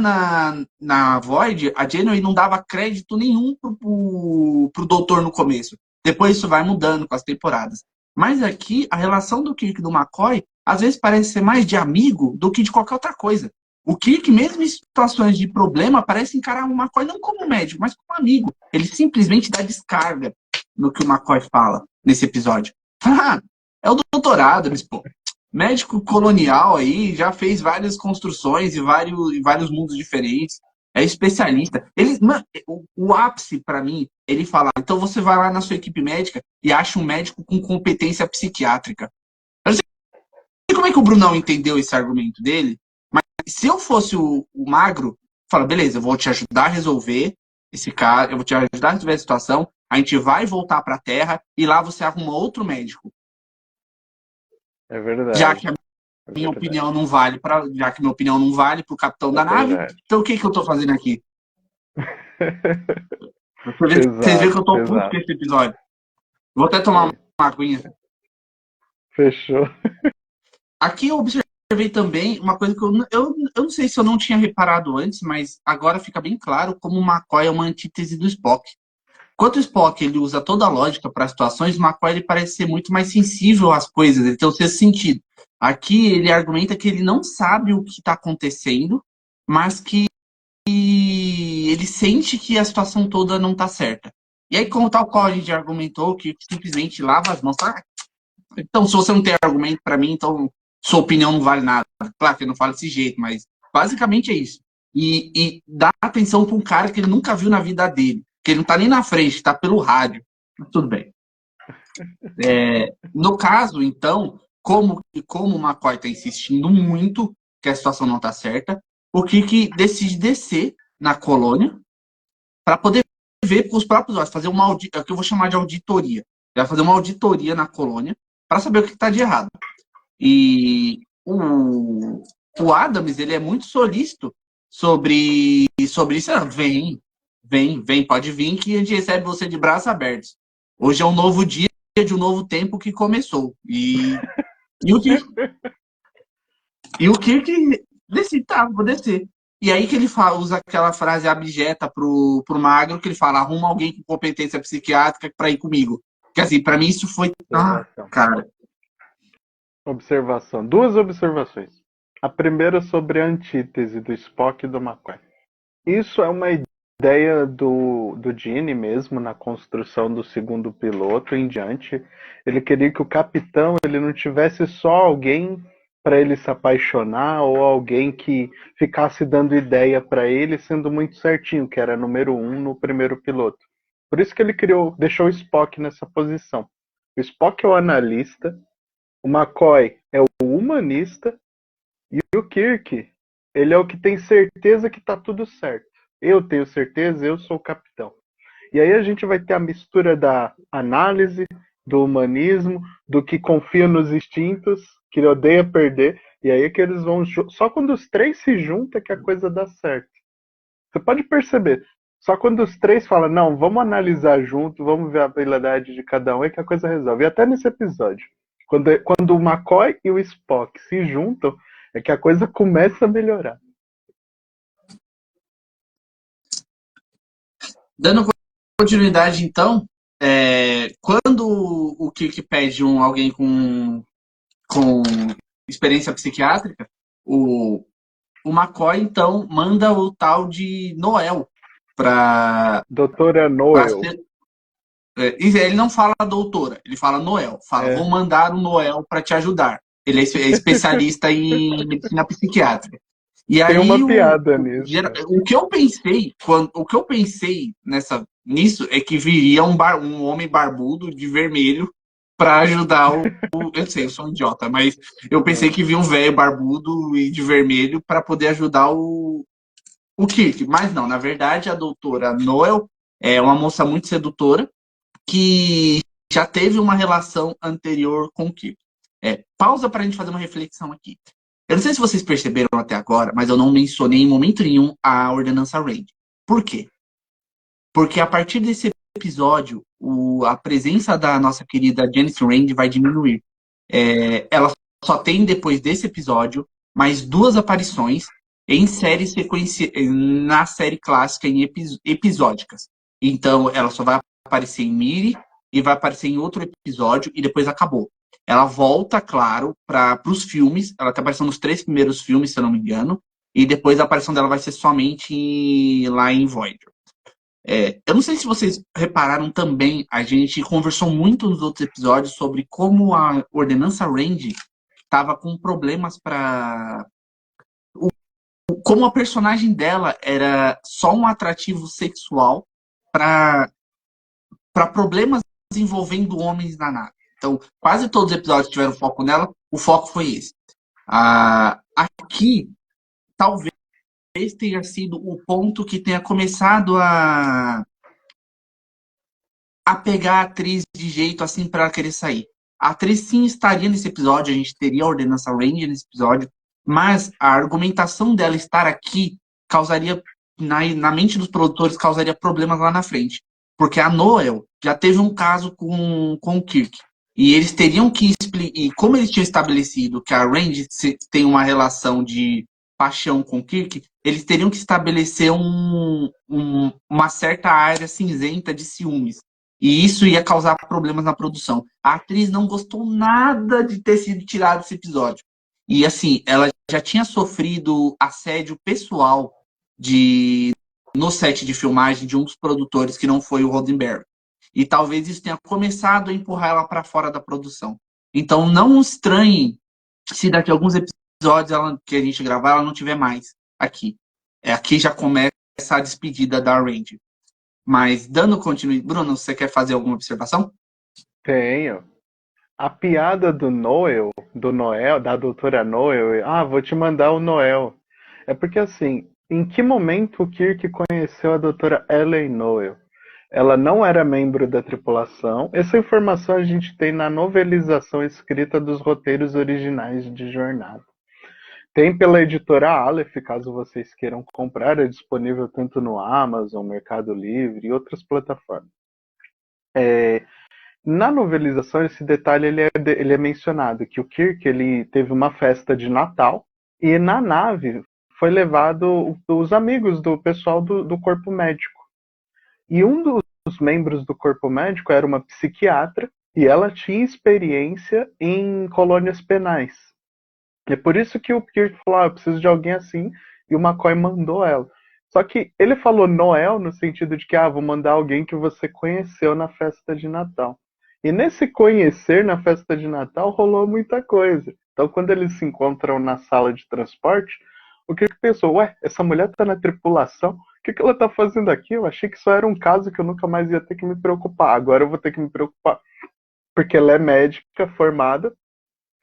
na Void, a Janeway não dava crédito nenhum pro doutor no começo. Depois isso vai mudando com as temporadas. Mas aqui, a relação do Kirk e do McCoy, às vezes parece ser mais de amigo do que de qualquer outra coisa. O Kirk, mesmo em situações de problema, parece encarar o McCoy não como médico, mas como amigo. Ele simplesmente dá descarga no que o McCoy fala nesse episódio. Ah, é o doutorado, eles, pô. Médico colonial aí, já fez várias construções e vários mundos diferentes. É especialista. Ele, mano, o ápice, para mim, ele fala, então você vai lá na sua equipe médica e acha um médico com competência psiquiátrica. Eu não sei como é que o Brunão entendeu esse argumento dele, mas se eu fosse o Magro, fala, beleza, eu vou te ajudar a resolver esse cara, eu vou te ajudar a resolver a situação, a gente vai voltar para a Terra e lá você arruma outro médico. É verdade. Já que a minha opinião não vale para, já que minha opinião não vale para o capitão da nave, então o que eu tô fazendo aqui? Vocês veem que eu tô puto com esse episódio. Vou até tomar uma aguinha. Fechou. Aqui eu observei também uma coisa que eu não sei se eu não tinha reparado antes, mas agora fica bem claro como o McCoy é uma antítese do Spock. Enquanto o Spock ele usa toda a lógica para situações, o McCoy ele parece ser muito mais sensível às coisas, ele tem o sexto sentido. Aqui ele argumenta que ele não sabe o que está acontecendo, mas que ele sente que a situação toda não está certa. E aí, como tal qual a gente argumentou, que simplesmente lava as mãos, tá? Então, se você não tem argumento para mim, então sua opinião não vale nada. Claro que eu não falo desse jeito, mas basicamente é isso. E dá atenção para um cara que ele nunca viu na vida dele, que ele não está nem na frente, está pelo rádio. Tudo bem. No caso, então, como o McCoy está insistindo muito que a situação não está certa, o Kirk decide descer na colônia para poder ver com os próprios olhos, fazer uma auditoria, é o que eu vou chamar de auditoria. Ele vai fazer uma auditoria na colônia para saber o que está de errado. E o Adams, ele é muito solícito sobre isso. Vem, pode vir que a gente recebe você de braços abertos. Hoje é um novo dia de um novo tempo que começou. E o Kirk decide, tá, vou descer. E aí que ele usa aquela frase abjeta pro Magro, que ele fala, arruma alguém com competência psiquiátrica para ir comigo. Porque assim, para mim isso foi... cara. Observação. Duas observações. A primeira sobre a antítese do Spock e do McCoy. Isso é uma ideia do Gene mesmo, na construção do segundo piloto em diante. Ele queria que o capitão ele não tivesse só alguém para ele se apaixonar ou alguém que ficasse dando ideia para ele, sendo muito certinho, que era número 1 no primeiro piloto. Por isso que ele deixou o Spock nessa posição. O Spock é o analista, o McCoy é o humanista e o Kirk, ele é o que tem certeza que está tudo certo. Eu tenho certeza, eu sou o capitão. E aí a gente vai ter a mistura da análise, do humanismo, do que confia nos instintos, que odeia perder, e aí é que eles vão... Só quando os três se juntam que a coisa dá certo. Você pode perceber, só quando os três falam, não, vamos analisar junto, vamos ver a habilidade de cada um, é que a coisa resolve. E até nesse episódio, quando o McCoy e o Spock se juntam, é que a coisa começa a melhorar. Dando continuidade, então, quando o Kirk pede alguém com experiência psiquiátrica, o McCoy, então, manda o tal de Noel para... Doutora Noel. Ele não fala doutora, ele fala Noel. Fala, vou mandar o Noel para te ajudar. Ele é especialista em medicina psiquiátrica. E tem aí, uma piada nisso. O que eu pensei nisso é que viria um homem barbudo de vermelho para ajudar eu sei, eu sou um idiota, mas eu pensei que via um velho barbudo e de vermelho para poder ajudar o Kirk. Mas não, na verdade, a doutora Noel é uma moça muito sedutora que já teve uma relação anterior com o Kirk. Pausa para a gente fazer uma reflexão aqui. Eu não sei se vocês perceberam até agora, mas eu não mencionei em momento nenhum a Ordenança Rand. Por quê? Porque a partir desse episódio, a presença da nossa querida Janice Rand vai diminuir. Ela só tem, depois desse episódio, mais 2 aparições em na série clássica, em episódicas. Então, ela só vai aparecer em Miri e vai aparecer em outro episódio e depois acabou. Ela volta, claro, para os filmes. Ela tá aparecendo nos 3 primeiros filmes, se eu não me engano. E depois a aparição dela vai ser somente lá em Voyager. Eu não sei se vocês repararam também, a gente conversou muito nos outros episódios sobre como a Ordenança Range estava com problemas para... Como a personagem dela era só um atrativo sexual para problemas envolvendo homens na nave. Então, quase todos os episódios tiveram foco nela, o foco foi esse. Aqui, talvez tenha sido o ponto que tenha começado a pegar a atriz de jeito assim para ela querer sair. A atriz sim estaria nesse episódio, a gente teria a Ordenança Range nesse episódio, mas a argumentação dela estar aqui causaria, na mente dos produtores, causaria problemas lá na frente. Porque a Noel já teve um caso com o Kirk. E eles teriam que explicar. E como eles tinham estabelecido que a Range tem uma relação de paixão com o Kirk, eles teriam que estabelecer uma certa área cinzenta de ciúmes. E isso ia causar problemas na produção. A atriz não gostou nada de ter sido tirada desse episódio. E assim, ela já tinha sofrido assédio pessoal no set de filmagem de um dos produtores, que não foi o Roddenberry. E talvez isso tenha começado a empurrar ela para fora da produção. Então não estranhe se daqui a alguns episódios que a gente gravar, ela não tiver mais aqui. Aqui já começa a despedida da Range. Mas dando continuidade... Bruno, você quer fazer alguma observação? Tenho. A piada do Noel, da doutora Noel, vou te mandar o Noel. É porque assim, em que momento o Kirk conheceu a doutora Ellen Noel? Ela não era membro da tripulação. Essa informação a gente tem na novelização escrita dos roteiros originais de Jornada. Tem pela editora Aleph, caso vocês queiram comprar, é disponível tanto no Amazon, Mercado Livre e outras plataformas. Na novelização, esse detalhe ele é mencionado, que o Kirk ele teve uma festa de Natal e na nave foi levado os amigos do pessoal do corpo médico. E um dos membros do corpo médico era uma psiquiatra e ela tinha experiência em colônias penais. É por isso que o Kirk falou, eu preciso de alguém assim, e o McCoy mandou ela. Só que ele falou Noel no sentido de que, vou mandar alguém que você conheceu na festa de Natal. E nesse conhecer na festa de Natal rolou muita coisa. Então quando eles se encontram na sala de transporte, o Kirk pensou, essa mulher tá na tripulação, o que ela tá fazendo aqui? Eu achei que só era um caso que eu nunca mais ia ter que me preocupar. Agora eu vou ter que me preocupar. Porque ela é médica formada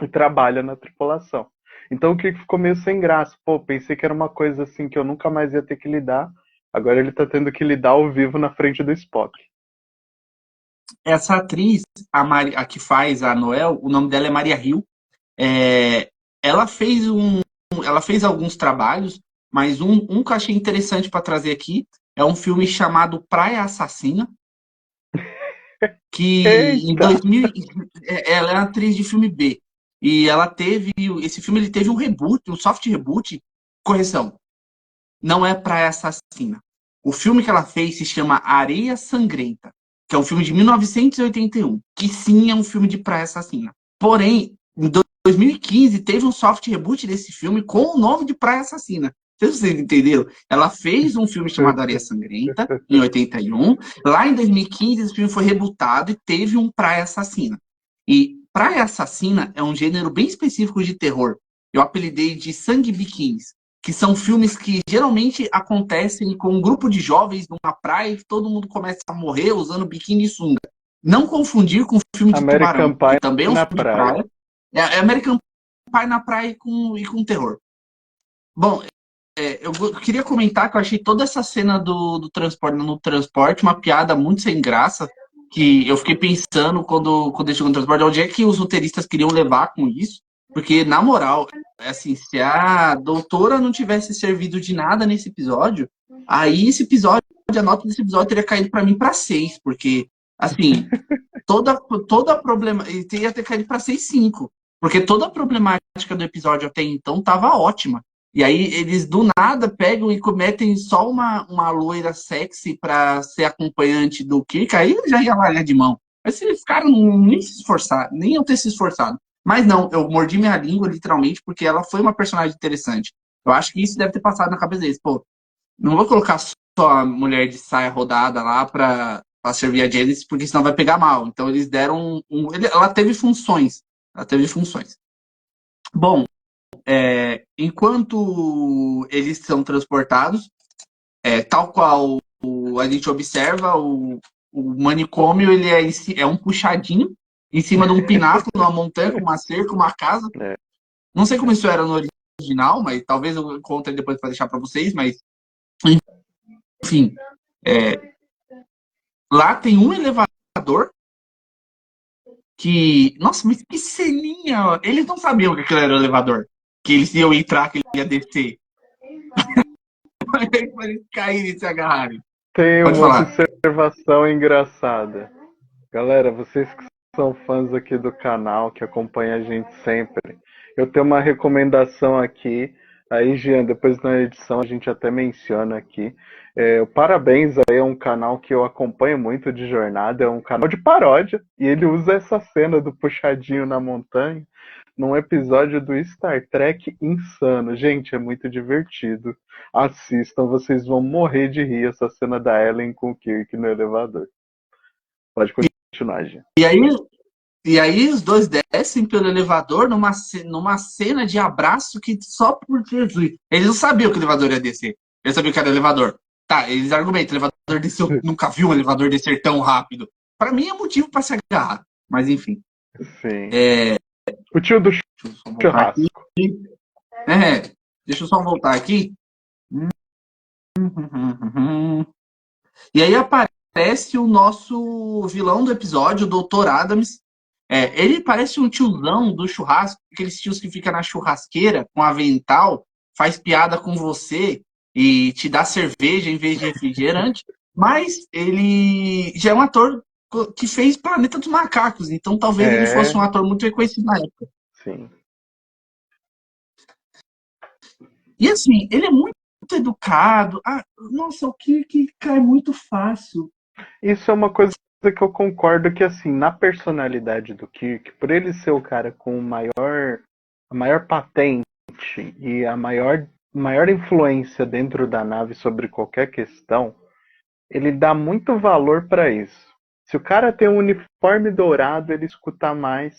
e trabalha na tripulação. Então o Kirk ficou meio sem graça. Pensei que era uma coisa assim que eu nunca mais ia ter que lidar. Agora ele tá tendo que lidar ao vivo na frente do Spock. Essa atriz, a que faz a Noel, o nome dela é Maria Hill. Ela fez alguns trabalhos, mas um que eu achei interessante para trazer aqui é um filme chamado Praia Assassina, que em 2000 ela é atriz de filme B. E esse filme ele teve um reboot, um soft reboot. Correção, não é Praia Assassina. O filme que ela fez se chama Areia Sangrenta, que é um filme de 1981, que sim é um filme de praia assassina. Porém, em 2015 teve um soft reboot desse filme com o nome de Praia Assassina. Vocês entenderam? Ela fez um filme chamado Areia Sangrenta, em 81. Lá em 2015, esse filme foi rebootado e teve um Praia Assassina. E Praia Assassina é um gênero bem específico de terror. Eu apelidei de sangue biquínis, que são filmes que geralmente acontecem com um grupo de jovens numa praia e todo mundo começa a morrer usando biquíni e sunga. Não confundir com filme de American tubarão, Pie que também é um na filme praia. de praia. É American Pie na praia e com terror. Bom, eu queria comentar que eu achei toda essa cena no transporte uma piada muito sem graça, que eu fiquei pensando quando eu chegou no transporte, onde é que os roteiristas queriam levar com isso. Porque, na moral, assim, se a doutora não tivesse servido de nada nesse episódio, aí a nota desse episódio teria caído pra mim pra 6, porque, assim, toda a problema... Ele teria ter caído pra 6,5, porque toda a problemática do episódio até então tava ótima. E aí eles, do nada, pegam e cometem só uma loira sexy pra ser acompanhante do Kirk, aí já ia largar de mão. Mas esses caras nem se esforçaram, nem eu ter se esforçado. Mas não, eu mordi minha língua, literalmente, porque ela foi uma personagem interessante. Eu acho que isso deve ter passado na cabeça deles. Pô, não vou colocar só a mulher de saia rodada lá pra servir a Janice, porque senão vai pegar mal. Então eles deram ela teve funções. Ela teve funções. Bom, enquanto eles são transportados, tal qual a gente observa, o manicômio ele é um puxadinho em cima de um pináculo, uma montanha, com uma cerca, uma casa. É. Não sei como isso era no original, mas talvez eu encontre depois para deixar para vocês, mas enfim, lá tem um elevador que, nossa, mas que ceninha! Eles não sabiam que aquilo era o elevador, que eles iam entrar, que ele ia descer. Para eles caírem e se agarrarem. Tem Pode uma falar. observação engraçada. Galera, vocês que são fãs aqui do canal, que acompanham a gente sempre, eu tenho uma recomendação aqui. Aí, Jean, depois na edição a gente até menciona aqui. O Parabéns aí é um canal que eu acompanho muito de jornada, é um canal de paródia, e ele usa essa cena do puxadinho na montanha num episódio do Star Trek insano. Gente, é muito divertido. Assistam, vocês vão morrer de rir essa cena da Ellen com o Kirk no elevador. Pode continuar, Jean. E aí os dois descem pelo elevador numa cena de abraço que só por Jesus. Eles não sabiam que o elevador ia descer. Eles sabiam que era elevador. Tá, eles argumentam, o elevador desceu, nunca viu um elevador descer tão rápido. Pra mim é motivo pra se agarrar. Mas enfim. Sim. O tio do churrasco. Deixa eu só voltar aqui. E aí aparece o nosso vilão do episódio, o Dr. Adams. Ele parece um tiozão do churrasco, aqueles tios que fica na churrasqueira com avental, faz piada com você e te dá cerveja em vez de refrigerante, mas ele já é um ator que fez Planeta dos Macacos, então talvez ele fosse um ator muito reconhecido na época. Sim. E assim, ele é muito educado. Nossa, o Kirk cai muito fácil. Isso é uma coisa que eu concordo que, assim, na personalidade do Kirk, por ele ser o cara com a maior patente e a maior influência dentro da nave sobre qualquer questão, ele dá muito valor para isso. Se o cara tem um uniforme dourado, ele escuta mais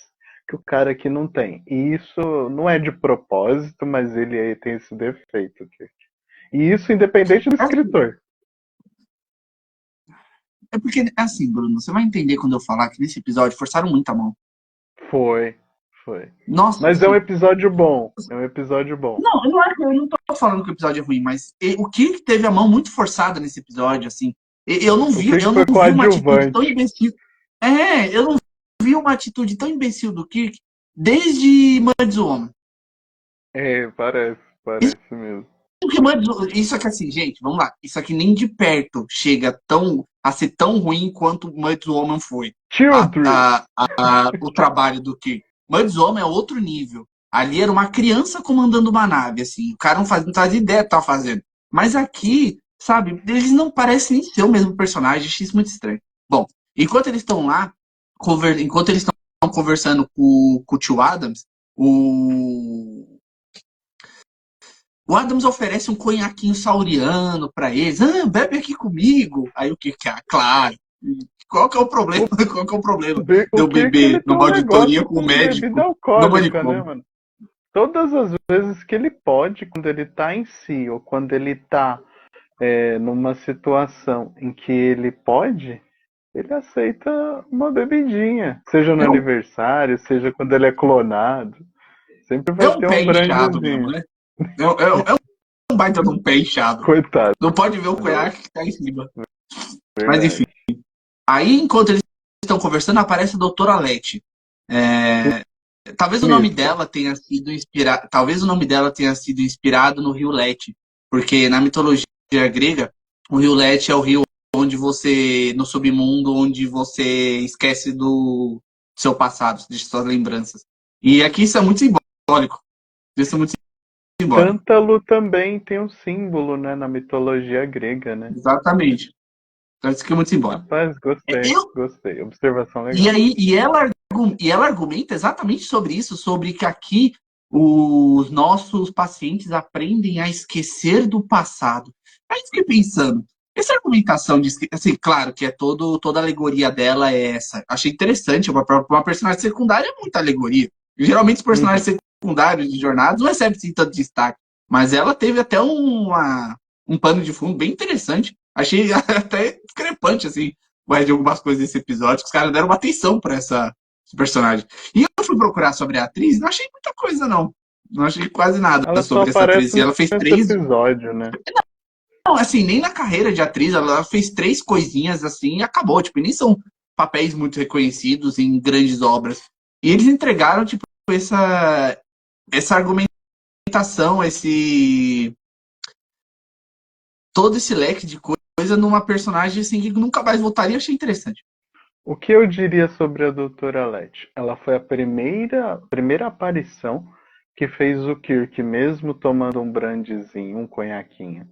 que o cara que não tem. E isso não é de propósito, mas ele aí tem esse defeito, Kirk. E isso independente do escritor. É porque, assim, Bruno, você vai entender quando eu falar que nesse episódio forçaram muito a mão. Foi. Nossa, mas assim, é um episódio bom. É um episódio bom. Não, eu não tô falando que o episódio é ruim, mas o Kirk teve a mão muito forçada nesse episódio, assim. Eu não vi uma atitude tão imbecil. Eu não vi uma atitude tão imbecil do Kirk desde Mãe do Homem. Parece mesmo. Isso aqui, assim, gente, vamos lá. Isso aqui nem de perto chega a ser tão ruim quanto Mãe do Homem foi. O trabalho do Kirk. Mãe do Homem é outro nível. Ali era uma criança comandando uma nave, assim. O cara não faz ideia do que tá fazendo. Mas aqui, sabe, eles não parecem nem ser o mesmo personagem. Achei isso muito estranho. Bom, enquanto eles estão lá, enquanto eles estão conversando com o tio Adams, o Adams oferece um conhaquinho sauriano pra eles. Bebe aqui comigo. Aí o que? Claro. Qual que é o problema? Qual que é o problema de eu beber numa auditoria com o médico? Alcoólica, né, mano? Todas as vezes que ele pode, quando ele tá em si, ou quando ele tá numa situação em que ele pode, ele aceita uma bebidinha. Seja no aniversário, seja quando ele é clonado. Sempre vai ter um brandezinho. Né? É um baita de um pé inchado. Coitado. Não pode ver o conhaque que tá em cima. Mas enfim. Aí, enquanto eles estão conversando, aparece a doutora Letty. Talvez o nome dela tenha sido inspirado. Talvez o nome dela tenha sido inspirado no rio Lete. Porque na mitologia grega, o rio Lete é o rio onde você. No submundo, onde você esquece do seu passado, de suas lembranças. E aqui isso é muito simbólico. Isso é muito simbólico. Cântalo também tem um símbolo, né, na mitologia grega, né? Exatamente. Ela disse que é muito simbólico. Rapaz, gostei. Observação E legal. aí, ela argumenta exatamente sobre isso, sobre que aqui os nossos pacientes aprendem a esquecer do passado. Aí eu fiquei pensando, essa argumentação de assim, claro que é toda a alegoria dela é essa. Achei interessante, uma personagem secundária é muita alegoria. Geralmente os personagens secundários de jornadas não recebem assim, tanto destaque. Mas ela teve até um pano de fundo bem interessante. Achei até discrepante, assim, mais de algumas coisas desse episódio, que os caras deram uma atenção pra esse personagem. E eu fui procurar sobre a atriz, não achei muita coisa, não. Não achei quase nada Ela só sobre essa atriz. aparece E ela fez nesse três. episódio, né? Não, assim, nem na carreira de atriz, ela fez três coisinhas assim e acabou. Tipo, e nem são papéis muito reconhecidos em grandes obras. E eles entregaram, tipo, essa argumentação, todo esse leque de coisa numa personagem assim que nunca mais voltaria. Achei interessante. O que eu diria sobre a Doutora Letty? Ela foi a primeira aparição que fez o Kirk, mesmo tomando um brandezinho, um conhaquinho,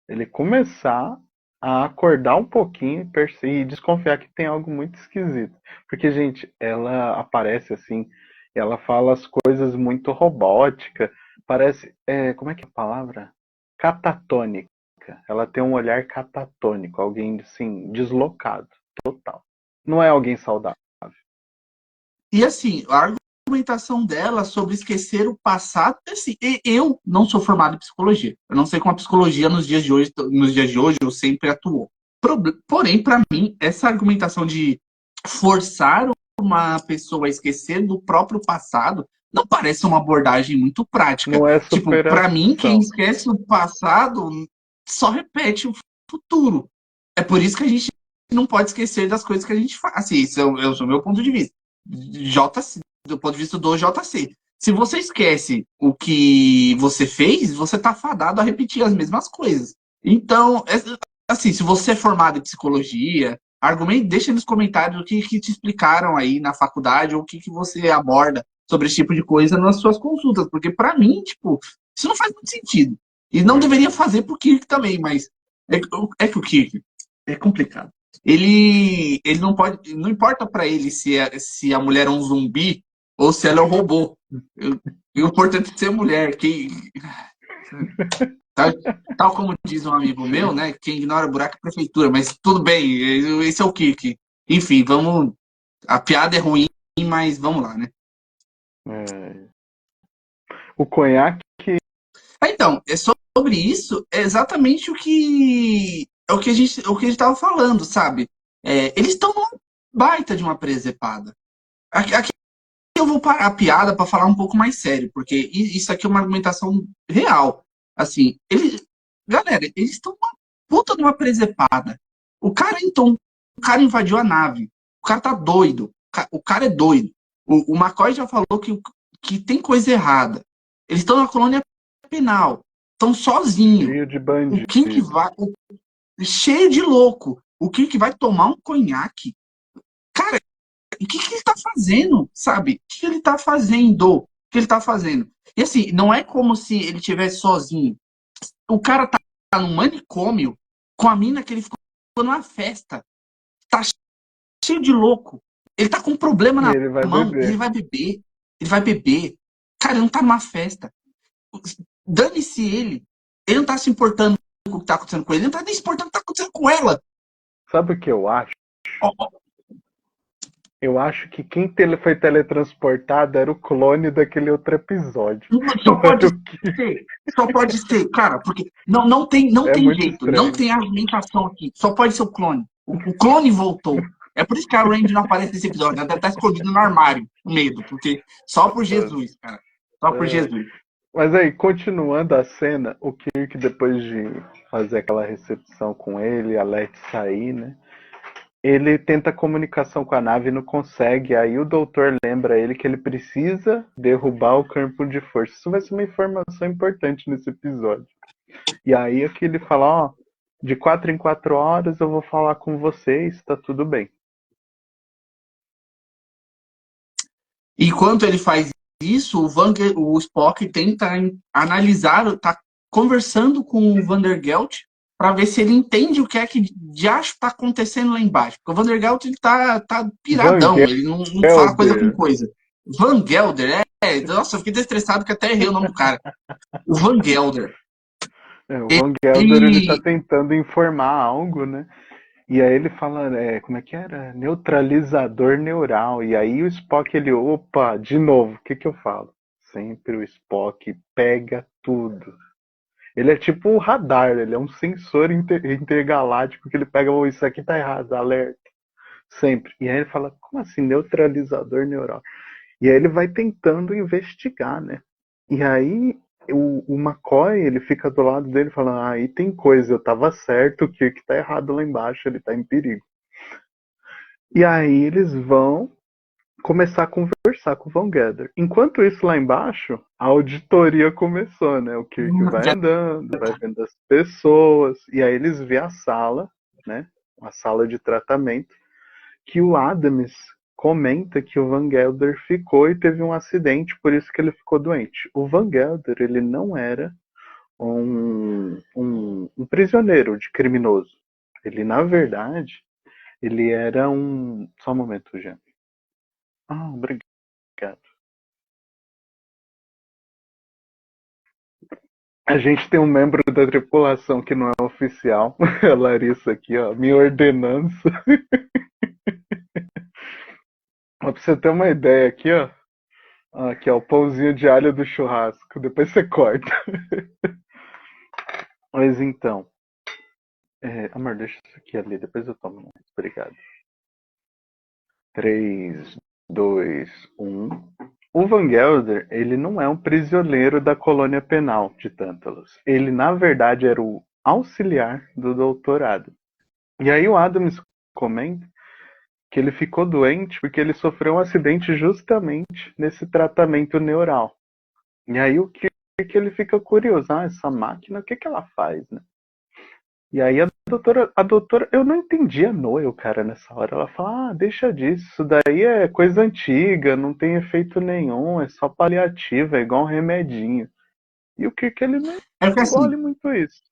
ele começar a acordar um pouquinho e desconfiar que tem algo muito esquisito. Porque, gente, ela aparece assim, ela fala as coisas muito robótica, parece, como é que é a palavra? Catatônica. Ela tem um olhar catatônico, alguém assim, deslocado, total. Não é alguém saudável. E assim, a argumentação dela sobre esquecer o passado, assim, eu não sou formado em psicologia. Eu não sei como a psicologia nos dias de hoje eu sempre atuou. Porém, para mim, essa argumentação de forçar uma pessoa a esquecer do próprio passado não parece uma abordagem muito prática. Não é Tipo, para mim, quem superação. esquece o passado só repete o futuro. É por isso que a gente não pode esquecer das coisas que a gente faz. Assim, esse é o meu ponto de vista. JC, do ponto de vista do JC. Se você esquece o que você fez, você está fadado a repetir as mesmas coisas. Então, assim, se você é formado em psicologia, argumente, deixa nos comentários o que te explicaram aí na faculdade ou o que você aborda sobre esse tipo de coisa nas suas consultas. Porque, para mim, tipo, isso não faz muito sentido. E não deveria fazer pro Kirk também, mas que o Kirk é complicado. Ele não pode, não importa para ele se a mulher é um zumbi ou se ela é um robô. O importante é ser mulher. Tal como diz um amigo meu, né? Quem ignora o buraco é a prefeitura, mas tudo bem, esse é o Kirk. Enfim, vamos. A piada é ruim, mas vamos lá, né? É. O conhaque. Então, é sobre isso, é exatamente a gente estava falando, sabe? Eles estão numa baita de uma presepada. Aqui eu vou parar a piada para falar um pouco mais sério, porque isso aqui é uma argumentação real. Assim, galera, eles estão uma puta de uma presepada. O cara invadiu a nave. O cara tá doido. O cara é doido. O McCoy já falou que tem coisa errada. Eles estão na colônia penal. Estão sozinhos. Cheio de O Kirk bandido. vai. Cheio de louco. O Kirk vai tomar um conhaque. Cara, o que ele tá fazendo, sabe? O que ele tá fazendo? O que ele tá fazendo? E assim, não é como se ele estivesse sozinho. O cara tá num manicômio com a mina que ele ficou numa festa. Tá cheio de louco. Ele tá com um problema E na ele vai mão. beber. Ele vai beber. Ele vai beber. Cara, ele não tá numa festa. Dane-se ele. Ele não tá se importando com o que tá acontecendo com ele. Ele não tá nem se importando com o que tá acontecendo com ela. Sabe o que eu acho? Ó, ó, Eu acho que quem foi teletransportado era o clone daquele outro episódio. Só Não era pode o que. ser. Só pode ser, cara, porque não tem, não É tem muito jeito, não estranho. tem argumentação aqui. Só pode ser o clone. O clone voltou. É por isso que a Randy não aparece nesse episódio. Ela deve estar escondida no armário, com medo, porque só por Jesus, cara. Só por Jesus. Mas aí, continuando a cena, o Kirk, depois de fazer aquela recepção com ele, a Letty sair, né? Ele tenta comunicação com a nave e não consegue. Aí o doutor lembra ele que ele precisa derrubar o campo de força. Isso vai ser uma informação importante nesse episódio. E aí aqui ele fala, ó, de 4 em 4 horas eu vou falar com vocês, tá tudo bem. Enquanto ele faz isso, o Spock tenta analisar, tá conversando com o Vandergelt pra ver se ele entende o que é que de acho tá acontecendo lá embaixo. Porque o Vandergelt, ele tá piradão, Van ele não fala coisa com Gelder. coisa. Van Gelder, nossa, eu fiquei estressado que até errei o nome do cara. O Van Gelder. O Van Gelder, ele tá Ele. tentando informar algo, né? E aí ele fala, como é que era? Neutralizador neural. E aí o Spock, ele, opa, de novo, o que que eu falo? Sempre o Spock pega tudo. Ele é tipo o radar, ele é um sensor intergaláctico que ele pega, oh, isso aqui tá errado, alerta. Sempre. E aí ele fala, como assim, neutralizador neural? E aí ele vai tentando investigar, né? E aí o McCoy, ele fica do lado dele falando, aí tem coisa, eu tava certo, o Kirk tá errado lá embaixo, ele tá em perigo. E aí eles vão começar a conversar com o Van Gelder. Enquanto isso, lá embaixo, a auditoria começou, né? O Kirk vai andando, vai vendo as pessoas, e aí eles vê a sala, né? A sala de tratamento, que o Adams comenta que o Van Gelder ficou e teve um acidente, por isso que ele ficou doente. O Van Gelder, ele não era um prisioneiro de criminoso. Ele, na verdade, ele era um... Só um momento, Jean. Ah, obrigado. A gente tem um membro da tripulação que não é oficial. A Larissa aqui, ó. Minha ordenança. Ó, pra você ter uma ideia aqui, ó. Aqui, ó. O pãozinho de alho do churrasco. Depois você corta. Mas então. Amor, deixa isso aqui ali. Depois eu tomo mais. Obrigado. 3, 2, 1. O Van Gelder, ele não é um prisioneiro da colônia penal de Tantalus. Ele, na verdade, era o auxiliar do Dr. Adams. E aí o Adams comenta que ele ficou doente porque ele sofreu um acidente justamente nesse tratamento neural. E aí o que ele fica curioso, essa máquina, o que ela faz, né? E aí a doutora, eu não entendi a Noel, cara, nessa hora. Ela fala, deixa disso, isso daí é coisa antiga, não tem efeito nenhum, é só paliativo, é igual um remedinho. E o que ele não engole assim, muito isso.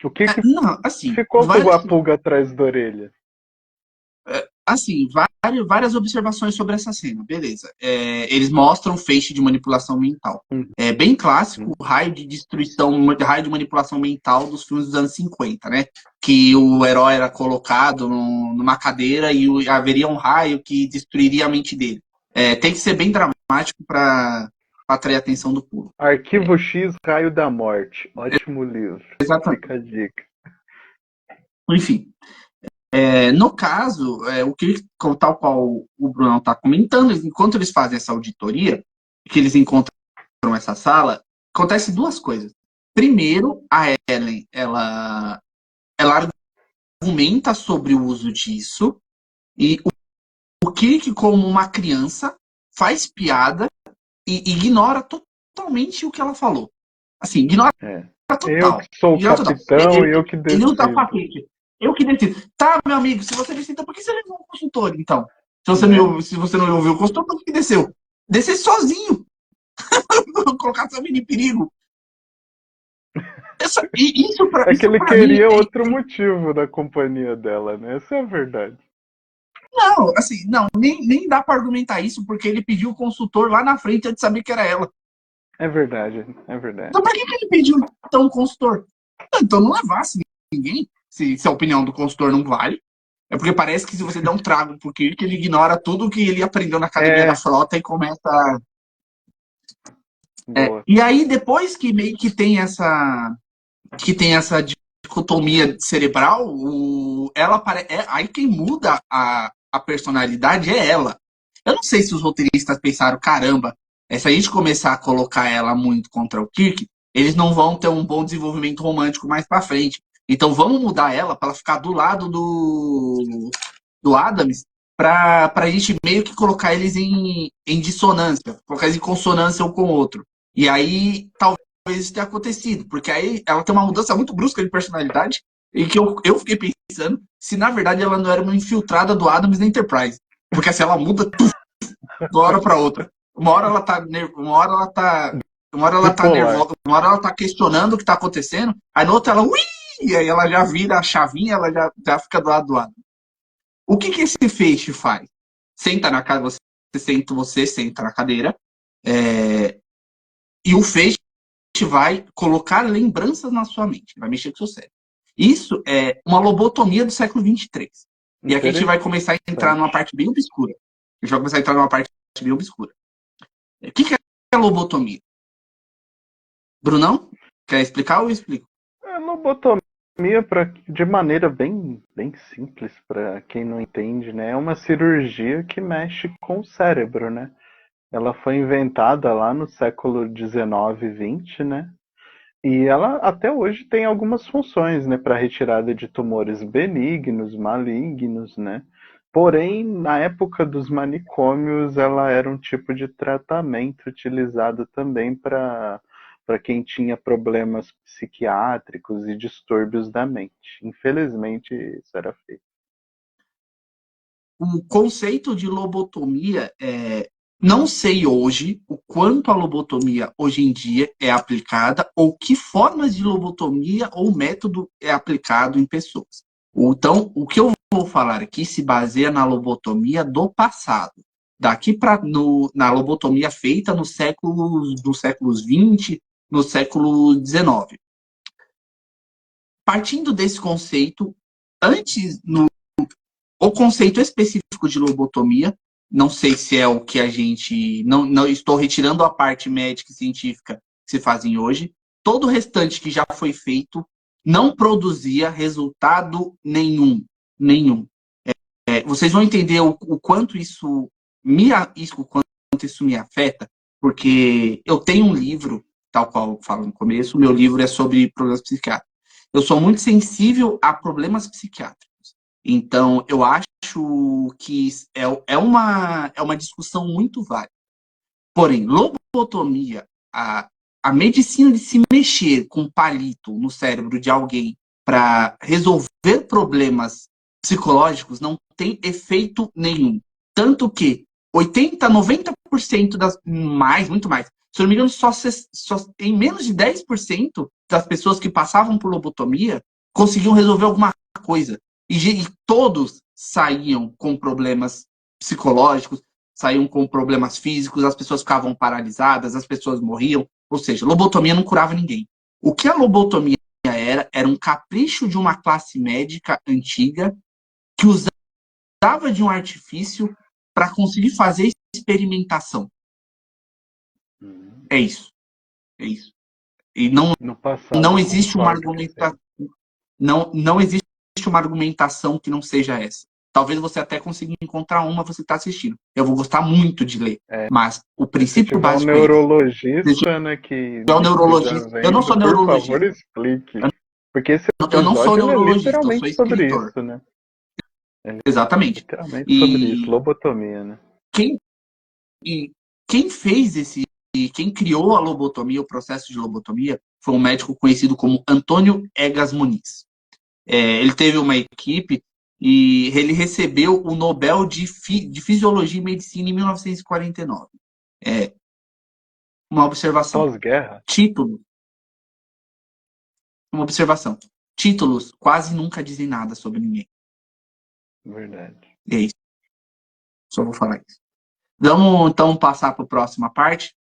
O que não, assim, ficou com a pulga atrás da orelha? Assim, várias observações sobre essa cena, beleza. Eles mostram feixe de manipulação mental. É bem clássico o raio de destruição, raio de manipulação mental dos filmes dos anos 50, né? Que o herói era colocado numa cadeira e haveria um raio que destruiria a mente dele. Tem que ser bem dramático para atrair a atenção do público. Arquivo X, Raio da Morte. Ótimo livro. Exatamente. Fica a dica. Enfim. No caso, o que, tal qual o Brunão está comentando, enquanto eles fazem essa auditoria, que eles encontram essa sala, acontece duas coisas. Primeiro, a Ellen, ela argumenta sobre o uso disso, e o Kirk, como uma criança, faz piada e ignora totalmente o que ela falou. Assim, ignora total. Eu que sou o capitão e eu que decido. Ele usa paquete. Eu que decido. Tá, meu amigo, se você decide, então por que você levou um consultor, então? Se você não ouviu o consultor, por que desceu? Descer sozinho. Colocar sua vida em perigo. Isso que ele queria outro motivo da companhia dela, né? Essa é a verdade. Não, assim, nem dá pra argumentar isso, porque ele pediu o consultor lá na frente antes de saber que era ela. É verdade, é verdade. Então por que ele pediu, então, um consultor? Então não levasse ninguém, se a opinião do consultor não vale. É porque parece que se você der um trago pro Kirk, ele ignora tudo que ele aprendeu na academia da frota e começa a... E aí, depois que meio que tem essa dicotomia cerebral, aí quem muda a personalidade é ela. Eu não sei se os roteiristas pensaram, caramba, se a gente começar a colocar ela muito contra o Kirk, eles não vão ter um bom desenvolvimento romântico mais pra frente. Então vamos mudar ela para ela ficar do lado do Adams, pra gente meio que colocar eles em dissonância, colocar eles em consonância um com o outro. E aí talvez isso tenha acontecido, porque aí ela tem uma mudança muito brusca de personalidade, e que eu fiquei pensando se na verdade ela não era uma infiltrada do Adams na Enterprise. Porque assim, ela muda tudo de uma hora para outra. Uma hora ela tá nervosa, uma hora ela tá questionando o que tá acontecendo, aí na outra ela, ui, e aí ela já vira a chavinha, ela já fica do lado. O que esse feixe faz? Senta na casa, você senta na cadeira, e o feixe vai colocar lembranças na sua mente, vai mexer com o seu cérebro. Isso é uma lobotomia do século 23. E aqui a gente vai começar a entrar numa parte bem obscura. A gente vai começar a entrar numa parte bem obscura. O que é lobotomia? Brunão, quer explicar ou eu explico? Lobotomia, de maneira bem simples, para quem não entende, né? É uma cirurgia que mexe com o cérebro, né? Ela foi inventada lá no século XIX e XX, né? E ela até hoje tem algumas funções, né? Para retirada de tumores benignos, malignos, né? Porém, na época dos manicômios, ela era um tipo de tratamento utilizado também para quem tinha problemas psiquiátricos e distúrbios da mente. Infelizmente, isso era feito. O conceito de lobotomia não sei hoje o quanto a lobotomia hoje em dia é aplicada ou que formas de lobotomia ou método é aplicado em pessoas. Então, o que eu vou falar aqui se baseia na lobotomia do passado. Daqui para na lobotomia feita nos séculos 20, no século 19. Partindo desse conceito, antes, o conceito específico de lobotomia, não sei se é o que a gente... Não estou retirando a parte médica e científica que se fazem hoje. Todo o restante que já foi feito não produzia resultado nenhum. Nenhum. Vocês vão entender o quanto isso me afeta, porque eu tenho um livro, tal qual eu falo no começo, o meu livro é sobre problemas psiquiátricos. Eu sou muito sensível a problemas psiquiátricos. Então, eu acho que é uma discussão muito válida. Porém, lobotomia, a medicina de se mexer com um palito no cérebro de alguém para resolver problemas psicológicos não tem efeito nenhum. Tanto que 80, 90% muito mais, se eu não me engano, só em menos de 10% das pessoas que passavam por lobotomia conseguiam resolver alguma coisa. E todos saíam com problemas psicológicos, saíam com problemas físicos, as pessoas ficavam paralisadas, as pessoas morriam. Ou seja, lobotomia não curava ninguém. O que a lobotomia era um capricho de uma classe médica antiga que usava de um artifício para conseguir fazer experimentação. É isso. É isso. E não existe uma argumentação. Não existe uma argumentação que não seja essa. Talvez você até consiga encontrar uma, você está assistindo. Eu vou gostar muito de ler. Mas o princípio básico é neurologista, né, que é um neurologista. Eu não sou neurologista. Por favor, explique. Porque esse eu não sou neurologista, é literalmente eu sou sobre escritor. isso, né? Exatamente. Literalmente sobre isso, lobotomia, né? Quem fez quem criou a lobotomia, o processo de lobotomia, foi um médico conhecido como Antônio Egas Muniz. Ele teve uma equipe e ele recebeu o Nobel de Fisiologia e Medicina em 1949. Uma observação. Pós-guerra? Título. Uma observação. Títulos quase nunca dizem nada sobre ninguém. Verdade. É isso. Só vou falar isso. Vamos, então, passar para a próxima parte.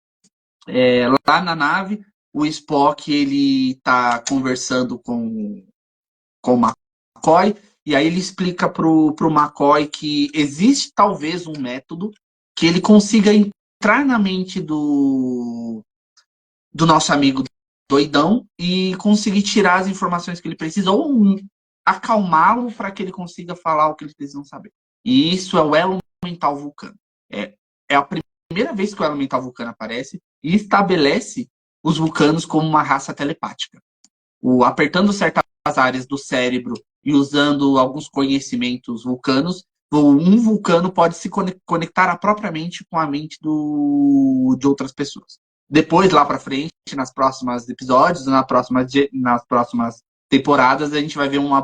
Lá na nave, o Spock ele está conversando com o McCoy, e aí ele explica pro McCoy que existe talvez um método que ele consiga entrar na mente do nosso amigo doidão e conseguir tirar as informações que ele precisa ou acalmá-lo para que ele consiga falar o que eles precisam saber. E isso é o elo mental vulcano. É a primeira vez que o elo mental vulcano aparece e estabelece os vulcanos como uma raça telepática. Apertando certas áreas do cérebro e usando alguns conhecimentos vulcanos, um vulcano pode se conectar propriamente com a mente de outras pessoas. Depois, lá para frente, nas próximas episódios, nas próximas temporadas, a gente vai ver uma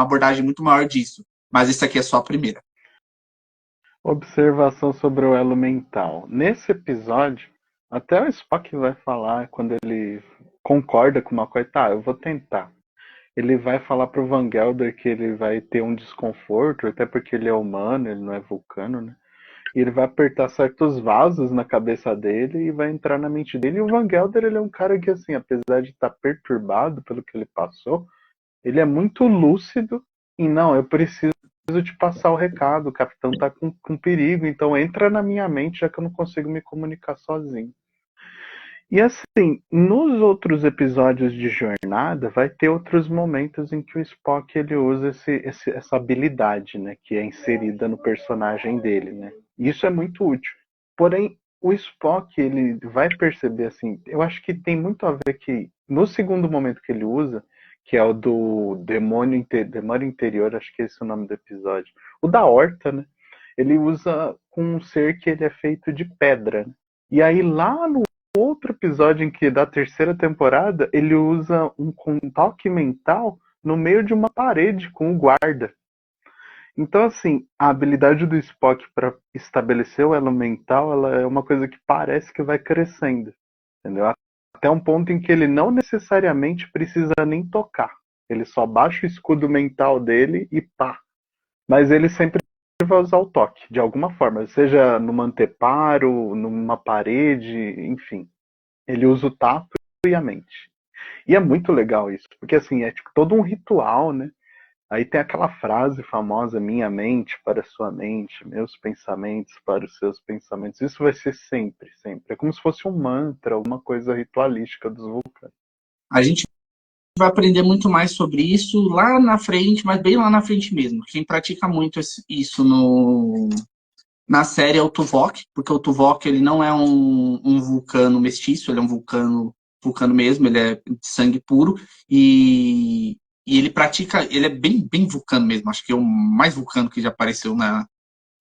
abordagem muito maior disso. Mas isso aqui é só a primeira. Observação sobre o elo mental. Nesse episódio, até o Spock vai falar quando ele concorda com uma coisa, tá, eu vou tentar. ele vai falar pro Van Gelder que ele vai ter um desconforto, até porque ele é humano, ele não é vulcano, né? E ele vai apertar certos vasos na cabeça dele e vai entrar na mente dele. E o Van Gelder, ele é um cara que, assim, apesar de estar perturbado pelo que ele passou, ele é muito lúcido e não, eu preciso te passar o recado, o capitão tá com perigo, então entra na minha mente, já que eu não consigo me comunicar sozinho. E assim, nos outros episódios de Jornada, vai ter outros momentos em que o Spock ele usa essa habilidade, né, que é inserida no personagem dele, né? E isso é muito útil. Porém, o Spock ele vai perceber assim, eu acho que tem muito a ver que no segundo momento que ele usa, que é o do demônio interior, acho que esse é o nome do episódio, o da Horta, né? Ele usa com um ser que ele é feito de pedra, né? E aí lá no outro episódio em que da terceira temporada ele usa um toque mental no meio de uma parede com o guarda. Então assim, a habilidade do Spock para estabelecer o elo mental, ela é uma coisa que parece que vai crescendo, entendeu? Até um ponto em que ele não necessariamente precisa nem tocar. Ele só baixa o escudo mental dele e pá. Mas ele sempre vai usar o toque, de alguma forma, seja num anteparo, numa parede, enfim. Ele usa o tato e a mente. E é muito legal isso, porque assim, é tipo todo um ritual, né? Aí tem aquela frase famosa, minha mente para sua mente, meus pensamentos para os seus pensamentos. Isso vai ser sempre, sempre. É como se fosse um mantra, alguma coisa ritualística dos vulcanos. A gente vai aprender muito mais sobre isso lá na frente, mas bem lá na frente mesmo. Quem pratica muito isso na série é o Tuvok, porque o Tuvok ele não é um vulcano mestiço, ele é um vulcano mesmo, ele é de sangue puro, e ele pratica, ele é bem vulcano mesmo, acho que é o mais vulcano que já apareceu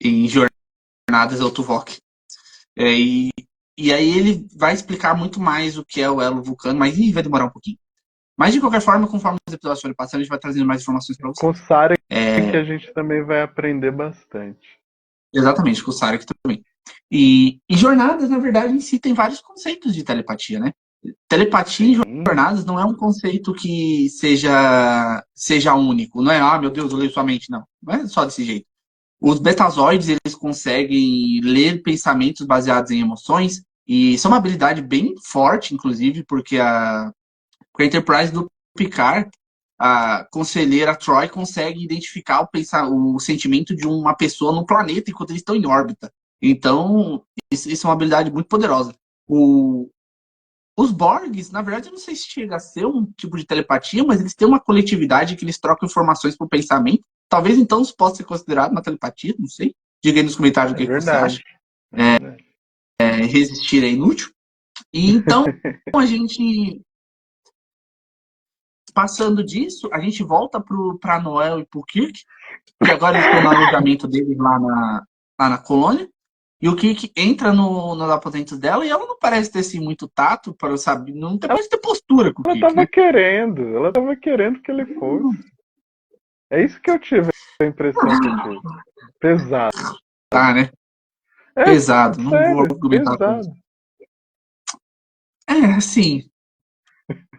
em Jornadas é o Tuvok. E aí ele vai explicar muito mais o que é o elo vulcano, mas vai demorar um pouquinho. Mas de qualquer forma, conforme os episódios forem passando, a gente vai trazendo mais informações para Com vocês. Sarek que a gente também vai aprender bastante. Exatamente, com o Sarek também. E jornadas, na verdade, em si tem vários conceitos de telepatia, né? Telepatia em Sim, jornadas não é um conceito que seja único. Não é, ah, meu Deus, eu leio sua mente. Não, não é só desse jeito. Os betazoides, eles conseguem ler pensamentos baseados em emoções, e isso é uma habilidade bem forte, inclusive, porque com a Enterprise do Picard, a conselheira Troy consegue identificar o sentimento de uma pessoa no planeta enquanto eles estão em órbita. Então, isso é uma habilidade muito poderosa. Os Borgs, na verdade, eu não sei se chega a ser um tipo de telepatia, mas eles têm uma coletividade que eles trocam informações por pensamento. Talvez então isso possa ser considerado uma telepatia, não sei. Diga aí nos comentários o é que você acha. verdade. É verdade. Resistir é inútil. E então, a gente passando disso, a gente volta para Noel e para o Kirk, que agora eles estão no alojamento deles lá na colônia. E o Kirk entra nos aposentos dela e ela não parece ter assim, muito tato para saber. Não parece ter postura com o Kirk, né? Ela tava querendo que ele fosse. É isso que eu tive, a impressão que eu tive. Pesado. Tá, né? É, Pesado. Não vou sério, argumentar com isso. pesado. Assim.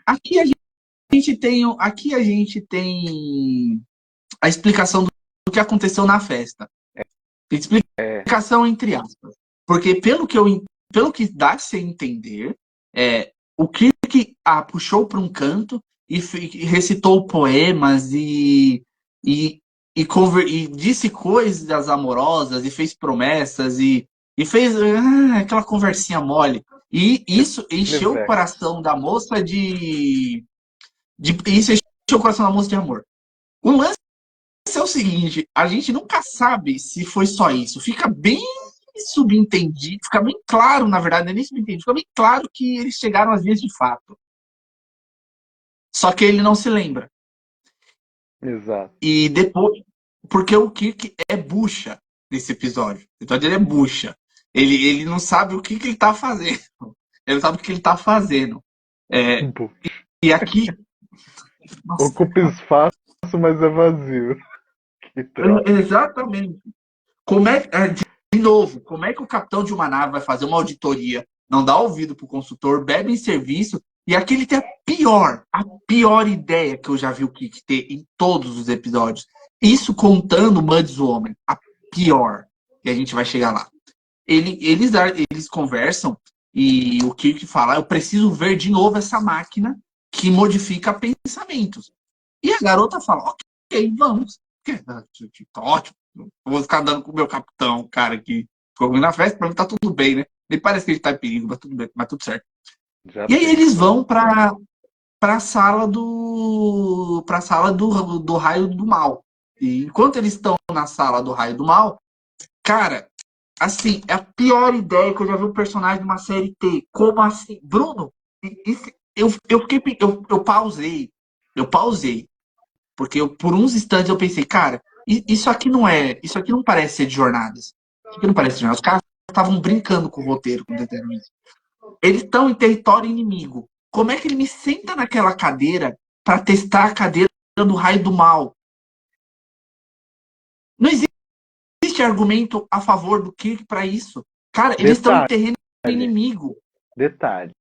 Aqui a aqui a gente tem a explicação do que aconteceu na festa. É, Explicação entre aspas. Porque pelo que dá-se a entender, o Kirk puxou para um canto e recitou poemas e disse coisas amorosas e fez promessas e fez aquela conversinha mole. E isso encheu o Livete. coração da moça isso encheu o coração da moça de amor. O lance é o seguinte, a gente nunca sabe se foi só isso. Fica bem subentendido, fica bem claro, na verdade, não é nem subentendido, fica bem claro que eles chegaram às vias de fato. Só que ele não se lembra. Exato. E depois, porque o Kirk é bucha nesse episódio. O episódio ele é bucha. Ele não sabe o que ele tá fazendo. Ele não sabe o que ele tá fazendo. E aqui. Nossa, Ocupa espaço, mas é vazio. Que troço. exatamente. De novo, como é que o capitão de uma nave vai fazer uma auditoria, não dá ouvido pro consultor, bebe em serviço E aqui ele tem a pior ideia que eu já vi o Kirk ter em todos os episódios. Isso contando Mads o Homem. A pior. E a gente vai chegar lá. Eles conversam e o Kirk fala, eu preciso ver de novo essa máquina que modifica pensamentos. E a garota fala, ok, vamos. Tá ótimo. Eu vou ficar andando com o meu capitão, cara, que ficou comigo na festa, pra mim tá tudo bem, né? Nem parece que ele tá em perigo, mas tudo bem, mas tudo certo. Já E aí pensou. eles vão pra sala do raio do mal. E enquanto eles estão na sala do raio do mal, cara, assim, é a pior ideia que eu já vi um personagem de uma série ter. Como assim? Bruno, eu pausei. Eu pausei. Porque por uns instantes eu pensei, cara, isso aqui não parece ser de jornadas. Isso aqui não parece de jornadas. Os caras estavam brincando com o roteiro quando fizeram isso. Eles estão em território inimigo. Como é que ele me senta naquela cadeira para testar a cadeira do raio do mal? Não existe argumento a favor do Kirk para isso. Cara, eles estão em terreno inimigo. Detalhe.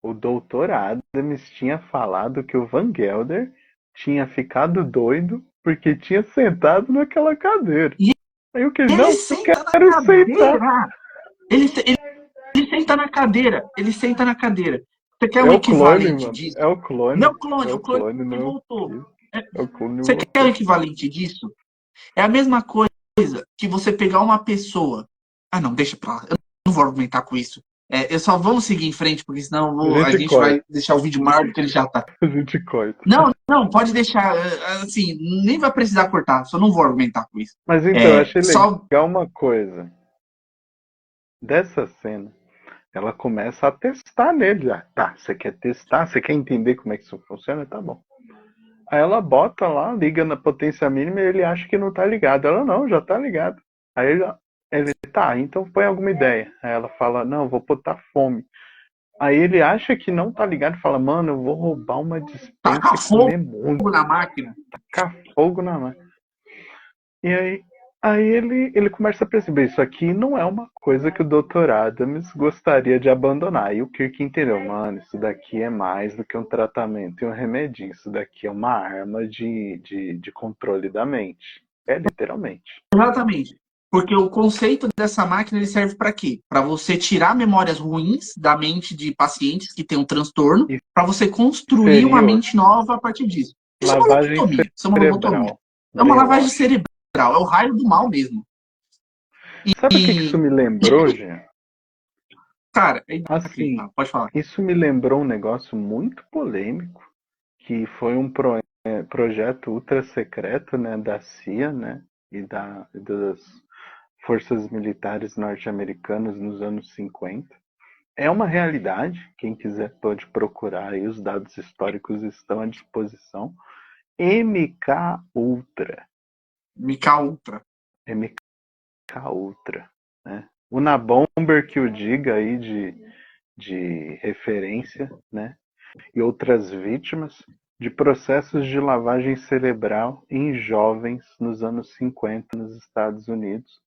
O Dr. Adams tinha falado que o Van Gelder tinha ficado doido porque tinha sentado naquela cadeira. E aí o que ele não, senta eu quero na cadeira. sentar. Ele senta na cadeira. Ele senta na cadeira. Você quer É um o clone, equivalente mano. disso? É o clone. Não, clone, É o clone não. voltou. É o clone Você quer o voltou. equivalente disso? É a mesma coisa que você pegar uma pessoa. Ah, não, deixa pra lá. Eu não vou argumentar com isso. Eu só vamos seguir em frente, porque senão a gente vai deixar o vídeo maior do que ele já tá. A gente corta. Não, pode deixar. Assim, nem vai precisar cortar. Só não vou argumentar com isso. Mas então, eu achei legal uma coisa. Dessa cena, ela começa a testar nele já. Tá, você quer testar? Você quer entender como é que isso funciona? Tá bom. Aí ela bota lá, liga na potência mínima e ele acha que não tá ligado. Ela não, já tá ligado. Aí ele tá, então põe alguma ideia. Aí ela fala, não, vou botar fome. Aí ele acha que não tá ligado e fala, mano, eu vou roubar uma dispensa taca e comer muito. na máquina. Tacar fogo na máquina. E aí ele começa a perceber, isso aqui não é uma coisa que o Dr. Adams gostaria de abandonar. E o Kirk entendeu, mano, isso daqui é mais do que um tratamento e um remedinho. Isso daqui é uma arma de controle da mente. É, literalmente. Exatamente. Porque o conceito dessa máquina ele serve para quê? Para você tirar memórias ruins da mente de pacientes que têm um transtorno, para você construir uma mente nova a partir disso. Isso lavagem é uma lobotomia. Isso é uma lobotomia. É uma lavagem cerebral. É o raio do mal mesmo. Sabe o que isso me lembrou, Jean? Cara, assim, pode falar. Isso me lembrou um negócio muito polêmico, que foi um projeto ultra secreto, né, da CIA, né, e das forças militares norte-americanas nos anos 50. É uma realidade, quem quiser pode procurar aí, os dados históricos estão à disposição. MK Ultra. MK Ultra, né? O Unabomber que o diga aí de referência, né? E outras vítimas de processos de lavagem cerebral em jovens nos anos 50 nos Estados Unidos,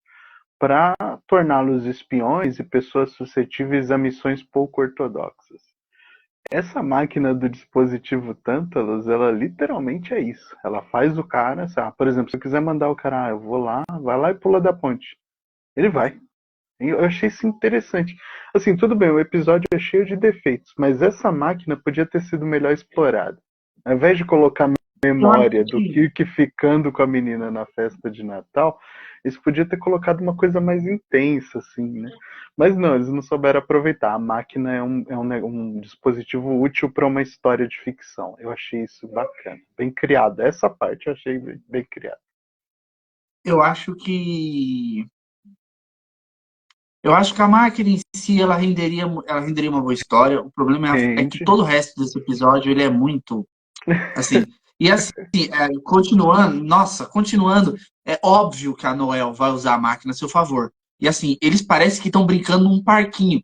para torná-los espiões e pessoas suscetíveis a missões pouco ortodoxas. Essa máquina do dispositivo Tantalus, ela literalmente é isso. Ela faz o cara, por exemplo, se eu quiser mandar o cara, eu vou lá, vai lá e pula da ponte. Ele vai. Eu achei isso interessante. Assim, tudo bem, o episódio é cheio de defeitos, mas essa máquina podia ter sido melhor explorada. Ao invés de colocar memória do Kirk ficando com a menina na festa de Natal, eles podiam ter colocado uma coisa mais intensa, assim, né? Mas não, eles não souberam aproveitar. A máquina é um dispositivo útil para uma história de ficção. Eu achei isso bacana, bem criado. Essa parte eu achei bem criada. Eu acho que a máquina em si ela renderia uma boa história. O problema é que todo o resto desse episódio ele é muito assim. E assim, continuando, é óbvio que a Noel vai usar a máquina a seu favor. E assim, eles parecem que estão brincando num parquinho.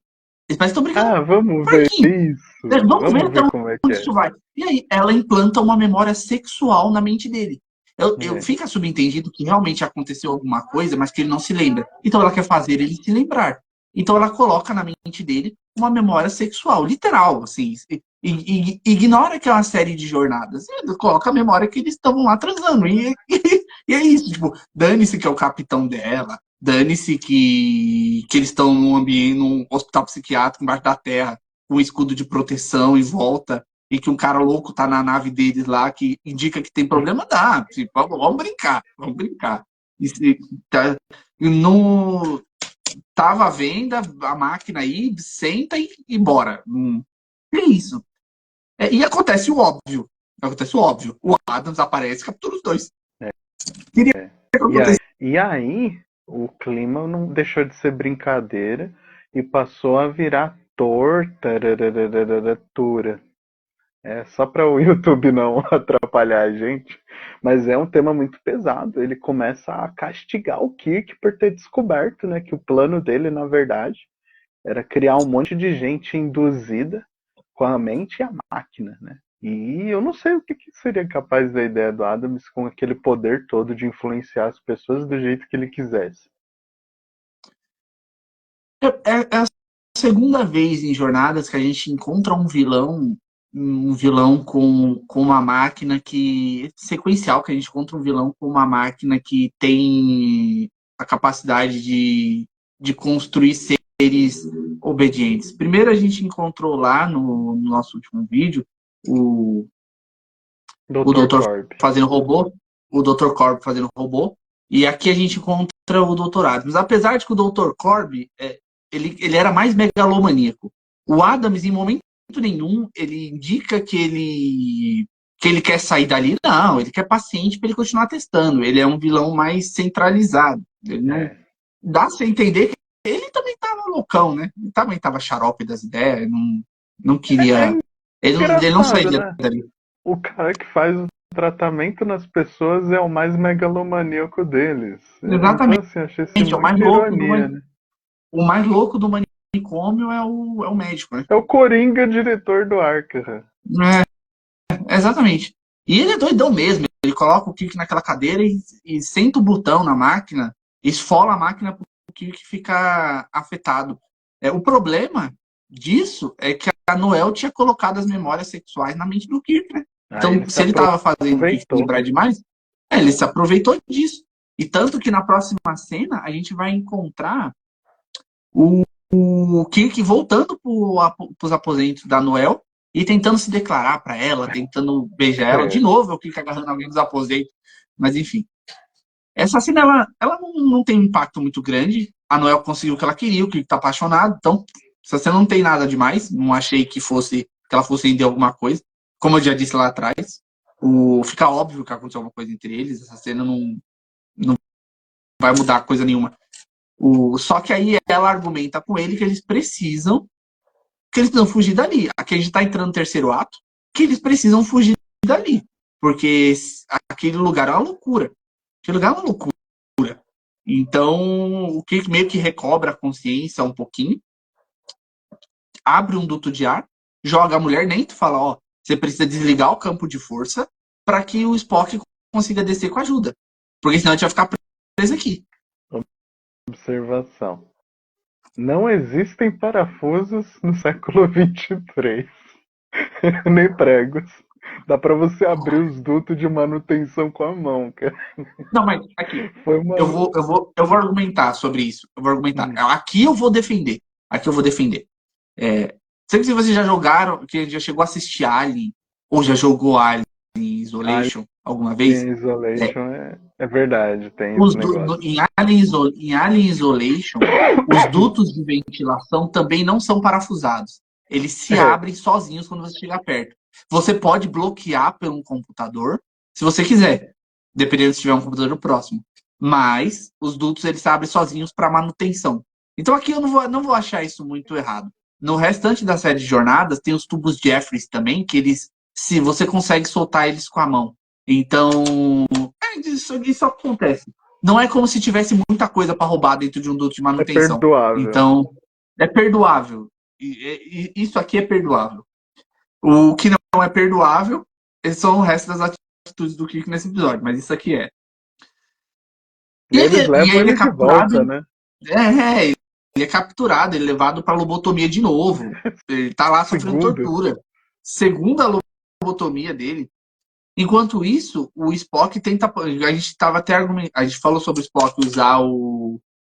Eles parecem que estão brincando vamos ver isso. Vamos ver até onde isso vai. E aí, ela implanta uma memória sexual na mente dele. Fica subentendido que realmente aconteceu alguma coisa, mas que ele não se lembra. Então ela quer fazer ele se lembrar. Então ela coloca na mente dele uma memória sexual, literal, assim. Ignora que é uma série de jornadas. Coloca a memória que eles estavam lá transando. E é isso. Tipo, dane-se que é o capitão dela. Dane-se que eles estão num ambiente, num hospital psiquiátrico embaixo da terra, com um escudo de proteção em volta, e que um cara louco tá na nave deles lá, que indica que tem problema, dá. Tipo, vamos brincar, vamos brincar. No, tava à venda, a máquina aí, senta e bora. É isso. E acontece o óbvio. Acontece o óbvio. O Adams aparece e captura os dois. Queria É. que acontecesse. E aí, o clima não deixou de ser brincadeira e passou a virar tortura. É só para o YouTube não atrapalhar a gente, mas é um tema muito pesado. Ele começa a castigar o Kirk por ter descoberto, né, que o plano dele, na verdade, era criar um monte de gente induzida com a mente e a máquina, né? E eu não sei o que seria capaz da ideia do Adams com aquele poder todo de influenciar as pessoas do jeito que ele quisesse. É a segunda vez em Jornadas que a gente encontra um vilão com uma máquina que. Sequencial, que a gente encontra um vilão com uma máquina que tem a capacidade de construir seres obedientes. Primeiro a gente encontrou lá no nosso último vídeo o Dr. Dr. Corb. fazendo robô, o Dr. Corb fazendo robô, e aqui a gente encontra o Dr. Adams. Apesar de que o Dr. Corb, ele era mais megalomaníaco. O Adams, em momento nenhum, ele indica que ele quer sair dali. Não, ele quer paciente para ele continuar testando. Ele é um vilão mais centralizado. Ele não dá a entender que ele também estava loucão, né? Ele também estava xarope das ideias, não queria. Ele não Engraçado, sairia né? dali. O cara que faz o tratamento nas pessoas é o mais megalomaníaco deles. Então, Exatamente. assim, achei assim, É o mais muita louco do ironia, né? o mais louco do manicômio é o médico, né? É o Coringa, diretor do Arkham. Exatamente. E ele é doidão mesmo. Ele coloca o Kirk naquela cadeira e senta o botão na máquina, esfola a máquina para o Kirk ficar afetado. O problema disso é que a Noel tinha colocado as memórias sexuais na mente do Kirk, né? Aí Então, ele se se ele estava fazendo o Kirk aproveitou. lembrar demais, ele se aproveitou disso. E tanto que na próxima cena a gente vai encontrar o Kirk voltando para os aposentos da Noel e tentando se declarar para ela, tentando beijar ela. De novo, o Kirk agarrando alguém dos aposentos. Mas enfim. Essa cena, ela não tem um impacto muito grande. A Noel conseguiu o que ela queria, o Kirk tá apaixonado. Então, essa cena não tem nada demais. Não achei que ela fosse render alguma coisa. Como eu já disse lá atrás, fica óbvio que aconteceu alguma coisa entre eles. Essa cena não vai mudar coisa nenhuma. Só que aí ela argumenta com ele que eles precisam fugir dali. Aqui a gente está entrando no terceiro ato, que eles precisam fugir dali. Porque aquele lugar é uma loucura. Aquele lugar é uma loucura. Então, o que meio que recobra a consciência um pouquinho, abre um duto de ar, joga a mulher dentro e fala, ó, você precisa desligar o campo de força para que o Spock consiga descer com ajuda. Porque senão a gente vai ficar preso aqui. Observação. Não existem parafusos no século 23. Nem pregos. Dá pra você abrir os dutos de manutenção com a mão, cara. Não, mas aqui, Foi uma... eu vou argumentar sobre isso. Eu vou argumentar. Aqui eu vou defender. Sei que se vocês já jogaram, que já chegou a assistir Alien, ou já jogou Alien Isolation alguma vez. Isolation é verdade, tem esse negócio. Em Alien Isolation, os dutos de ventilação também não são parafusados. Eles se abrem sozinhos quando você chegar perto. Você pode bloquear por um computador, se você quiser, dependendo se tiver um computador próximo. Mas os dutos eles se abrem sozinhos para manutenção. Então aqui eu não vou achar isso muito errado. No restante da série de jornadas, tem os tubos Jeffries também, que se você consegue soltar eles com a mão. Então, isso acontece. Não é como se tivesse muita coisa para roubar dentro de um duto de manutenção. É perdoável. Então, é perdoável. Isso aqui é perdoável. O que não é perdoável são o resto das atitudes do Kirk nesse episódio, mas isso aqui é. E eles levam ele é capturado, de volta, né? Ele é capturado, ele é levado para lobotomia de novo. Ele tá lá sofrendo tortura. segunda lobotomia dele. Enquanto isso, o Spock tenta. A gente tava até a gente falou sobre o Spock usar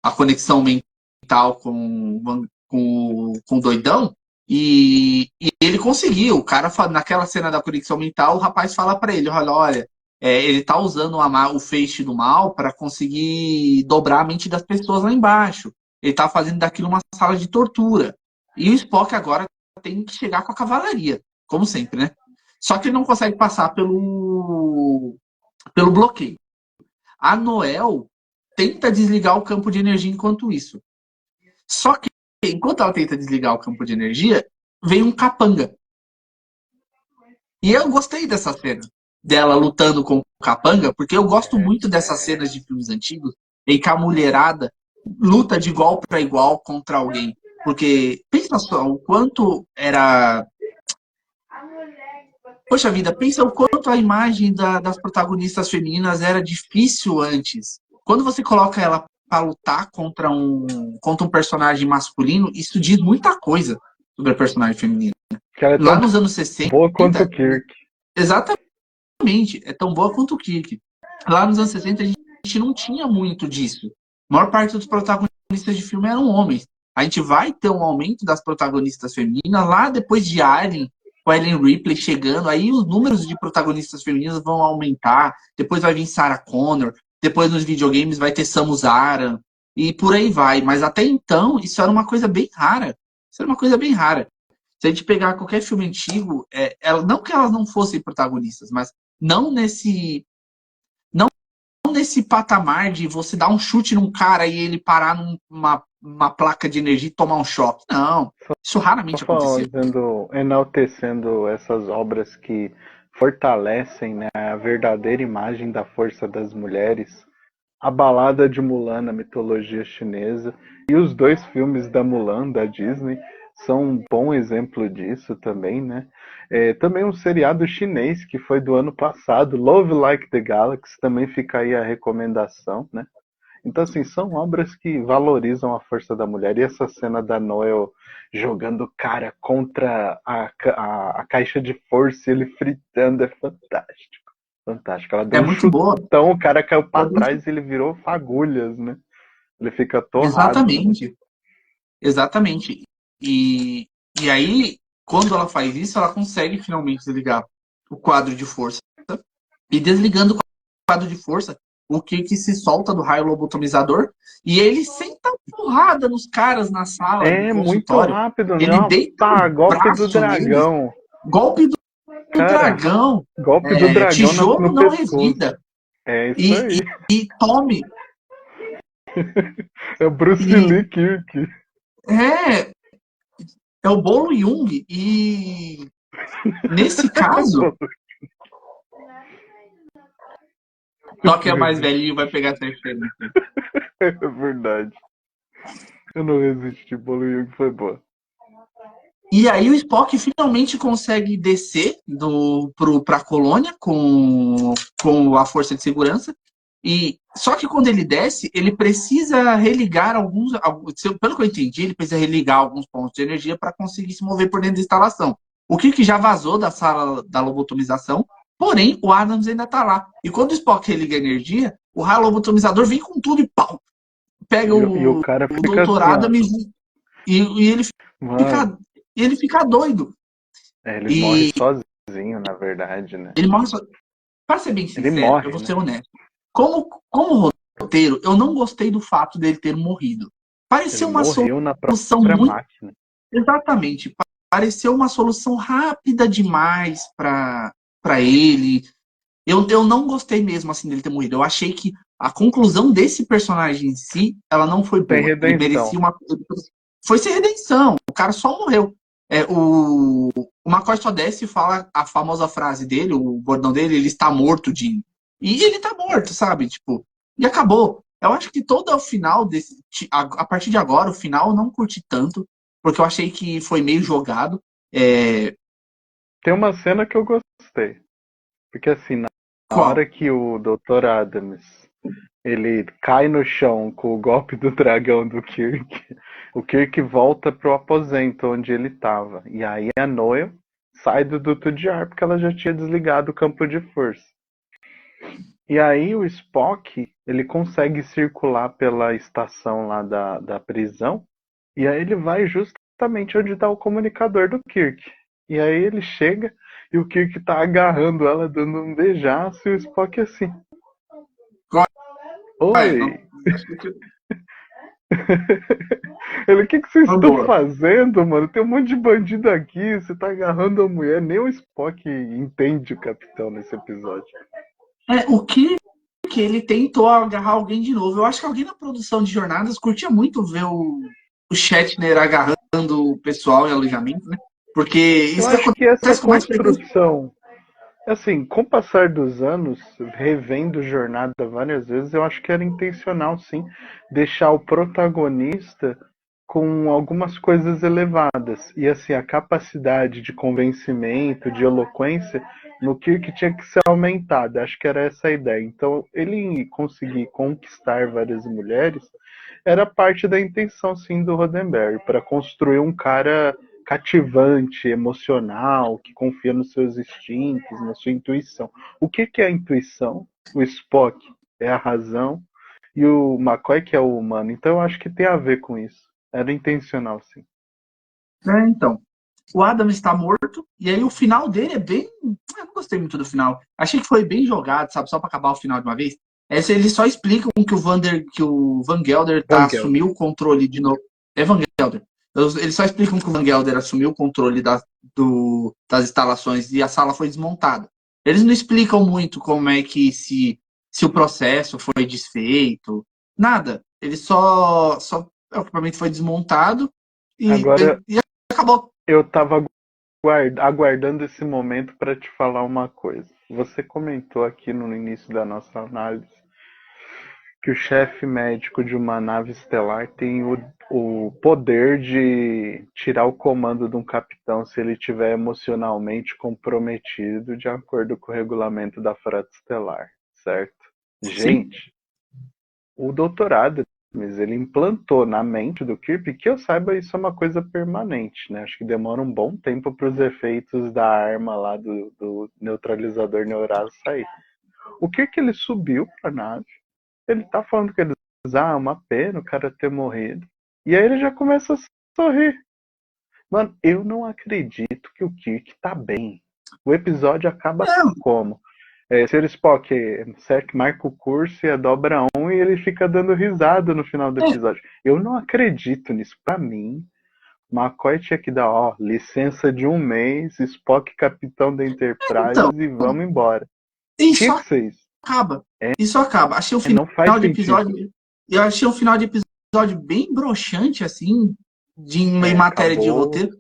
a conexão mental com o doidão. E ele conseguiu. O cara, naquela cena da conexão mental, o rapaz fala pra ele: olha, ele tá usando o feixe do mal para conseguir dobrar a mente das pessoas lá embaixo. Ele tá fazendo daquilo uma sala de tortura. E o Spock agora tem que chegar com a cavalaria, como sempre, né? Só que ele não consegue passar pelo bloqueio. A Noel tenta desligar o campo de energia enquanto isso. Só que, enquanto ela tenta desligar o campo de energia, vem um capanga. E eu gostei dessa cena, dela lutando com o capanga, porque eu gosto muito dessas cenas de filmes antigos, em que a mulherada luta de igual para igual contra alguém. Porque, pensa só, o quanto era... Poxa vida, pensa o quanto a imagem das protagonistas femininas era difícil antes. Quando você coloca ela para lutar contra um personagem masculino, isso diz muita coisa sobre a personagem feminina. Que ela é Lá tão nos anos 60... boa quanto o Kirk. Exatamente, é tão boa quanto o Kirk. Lá nos anos 60 a gente não tinha muito disso. A maior parte dos protagonistas de filme eram homens. A gente vai ter um aumento das protagonistas femininas lá depois de Alien, com a Ellen Ripley chegando, aí os números de protagonistas femininas vão aumentar, depois vai vir Sarah Connor, depois nos videogames vai ter Samus Aran, e por aí vai. Mas até então, isso era uma coisa bem rara. Isso era uma coisa bem rara. Se a gente pegar qualquer filme antigo, não que elas não fossem protagonistas, mas não nesse patamar de você dar um chute num cara e ele parar numa placa de energia e tomar um choque. Não, isso raramente acontecia. Enaltecendo essas obras que fortalecem, né, a verdadeira imagem da força das mulheres. A Balada de Mulan na mitologia chinesa e os 2 filmes da Mulan, da Disney, são um bom exemplo disso também, né? Também um seriado chinês que foi do ano passado, Love Like the Galaxy, também fica aí a recomendação, né? Então, assim, são obras que valorizam a força da mulher. E essa cena da Noel jogando o cara contra a caixa de força e ele fritando é fantástico. Fantástico. Ela deu um muito boa. chutão, o cara caiu pra trás e ele virou fagulhas, né? Ele fica torrado. Exatamente. Exatamente. E aí, quando ela faz isso, ela consegue finalmente desligar o quadro de força. E desligando o quadro de força, o Kirk se solta do raio lobotomizador e ele senta porrada nos caras na sala do Muito consultório. rápido, Ele não. deita o Golpe do braço dragão. neles. Golpe do dragão. Golpe do dragão tijolo no não pescoço. revida. É isso aí. E tome. É o Bruce Lee Kirk. É o Bolo Jung. E nesse caso... Só que é mais velhinho vai pegar essa referência. É verdade. Eu não resisti, Bolo Jung foi boa. E aí o Spock finalmente consegue descer para a colônia com a força de segurança. Só que quando ele desce, ele precisa religar pelo que eu entendi, ele precisa religar alguns pontos de energia para conseguir se mover por dentro da instalação. O Kirk já vazou da sala da lobotomização, porém o Adams ainda está lá. E quando o Spock religa a energia, o raio lobotomizador vem com tudo e pau! Pega o cara fica Dr. assim, Adams e ele fica doido. Ele morre sozinho, na verdade, né? Ele morre sozinho. Para ser bem sincero, eu vou ser honesto. Como roteiro, eu não gostei do fato dele ter morrido. Pareceu uma solução muito... máquina. Exatamente. Pareceu uma solução rápida demais para ele. Eu não gostei mesmo assim dele ter morrido. Eu achei que a conclusão desse personagem em si, ela não foi boa. Ele merecia foi sem redenção. O cara só morreu. O McCoy só desce e fala a famosa frase dele, o bordão dele, ele está morto, Jim. E ele tá morto, sabe? Tipo, e acabou. Eu acho que todo o final a partir de agora, o final eu não curti tanto, porque eu achei que foi meio jogado. Tem uma cena que eu gostei. Porque assim, na hora que o Dr. Adams ele cai no chão com o golpe do dragão do Kirk, o Kirk volta pro aposento onde ele tava. E aí a Noel sai do duto de ar, porque ela já tinha desligado o campo de força. E aí o Spock, ele consegue circular pela estação lá da prisão, e aí ele vai justamente onde está o comunicador do Kirk. E aí ele chega e o Kirk tá agarrando ela, dando um beijaço, e o Spock assim. Vai, Oi! Ele, o que vocês estão fazendo, mano? Tem um monte de bandido aqui, você tá agarrando a mulher. Nem o Spock entende o capitão nesse episódio. O que ele tentou agarrar alguém de novo. Eu acho que alguém na produção de jornadas curtia muito ver o Shatner agarrando o pessoal em alojamento, né? Porque isso eu acho que essa com mais construção, assim, com o passar dos anos, revendo Jornada várias vezes, eu acho que era intencional, sim, deixar o protagonista com algumas coisas elevadas. E assim, a capacidade de convencimento, de eloquência, no Kirk tinha que ser aumentada. Acho que era essa a ideia. Então, ele conseguir conquistar várias mulheres era parte da intenção, sim, do Roddenberry, para construir um cara cativante, emocional, que confia nos seus instintos, na sua intuição. O que é a intuição? O Spock é a razão e o McCoy que é o humano. Então eu acho que tem a ver com isso. Era intencional, sim. Então. O Adam está morto, e aí o final dele é bem. Eu não gostei muito do final. Achei que foi bem jogado, sabe? Só para acabar o final de uma vez. Eles só explicam que o Van Gelder assumiu o controle de novo. É Van Gelder. Eles só explicam que o Van Gelder assumiu o controle das instalações e a sala foi desmontada. Eles não explicam muito como é que se o processo foi desfeito. Nada. Eles só o equipamento foi desmontado e acabou. Eu tava aguardando esse momento para te falar uma coisa. Você comentou aqui no início da nossa análise que o chefe médico de uma nave estelar tem o poder de tirar o comando de um capitão se ele estiver emocionalmente comprometido de acordo com o regulamento da frota estelar, certo? Sim. Gente, o doutorado, mas ele implantou na mente do Kirk, que eu saiba, isso é uma coisa permanente, né? Acho que demora um bom tempo para os efeitos da arma lá do neutralizador neural sair. O Kirk, ele subiu para a nave, ele tá falando que eles, uma pena o cara ter morrido. E aí ele já começa a sorrir. Mano, eu não acredito que o Kirk tá bem. O episódio acaba como? Sr. Spock, certo, marca o curso e a dobra 1 e ele fica dando risada no final do episódio. Eu não acredito nisso. Pra mim, McCoy tinha que dar, licença de 1 mês, Spock capitão da Enterprise e vamos embora. Isso acaba. Isso acaba. Achei o final de episódio. Eu achei o final de episódio bem broxante, assim, em matéria de roteiro.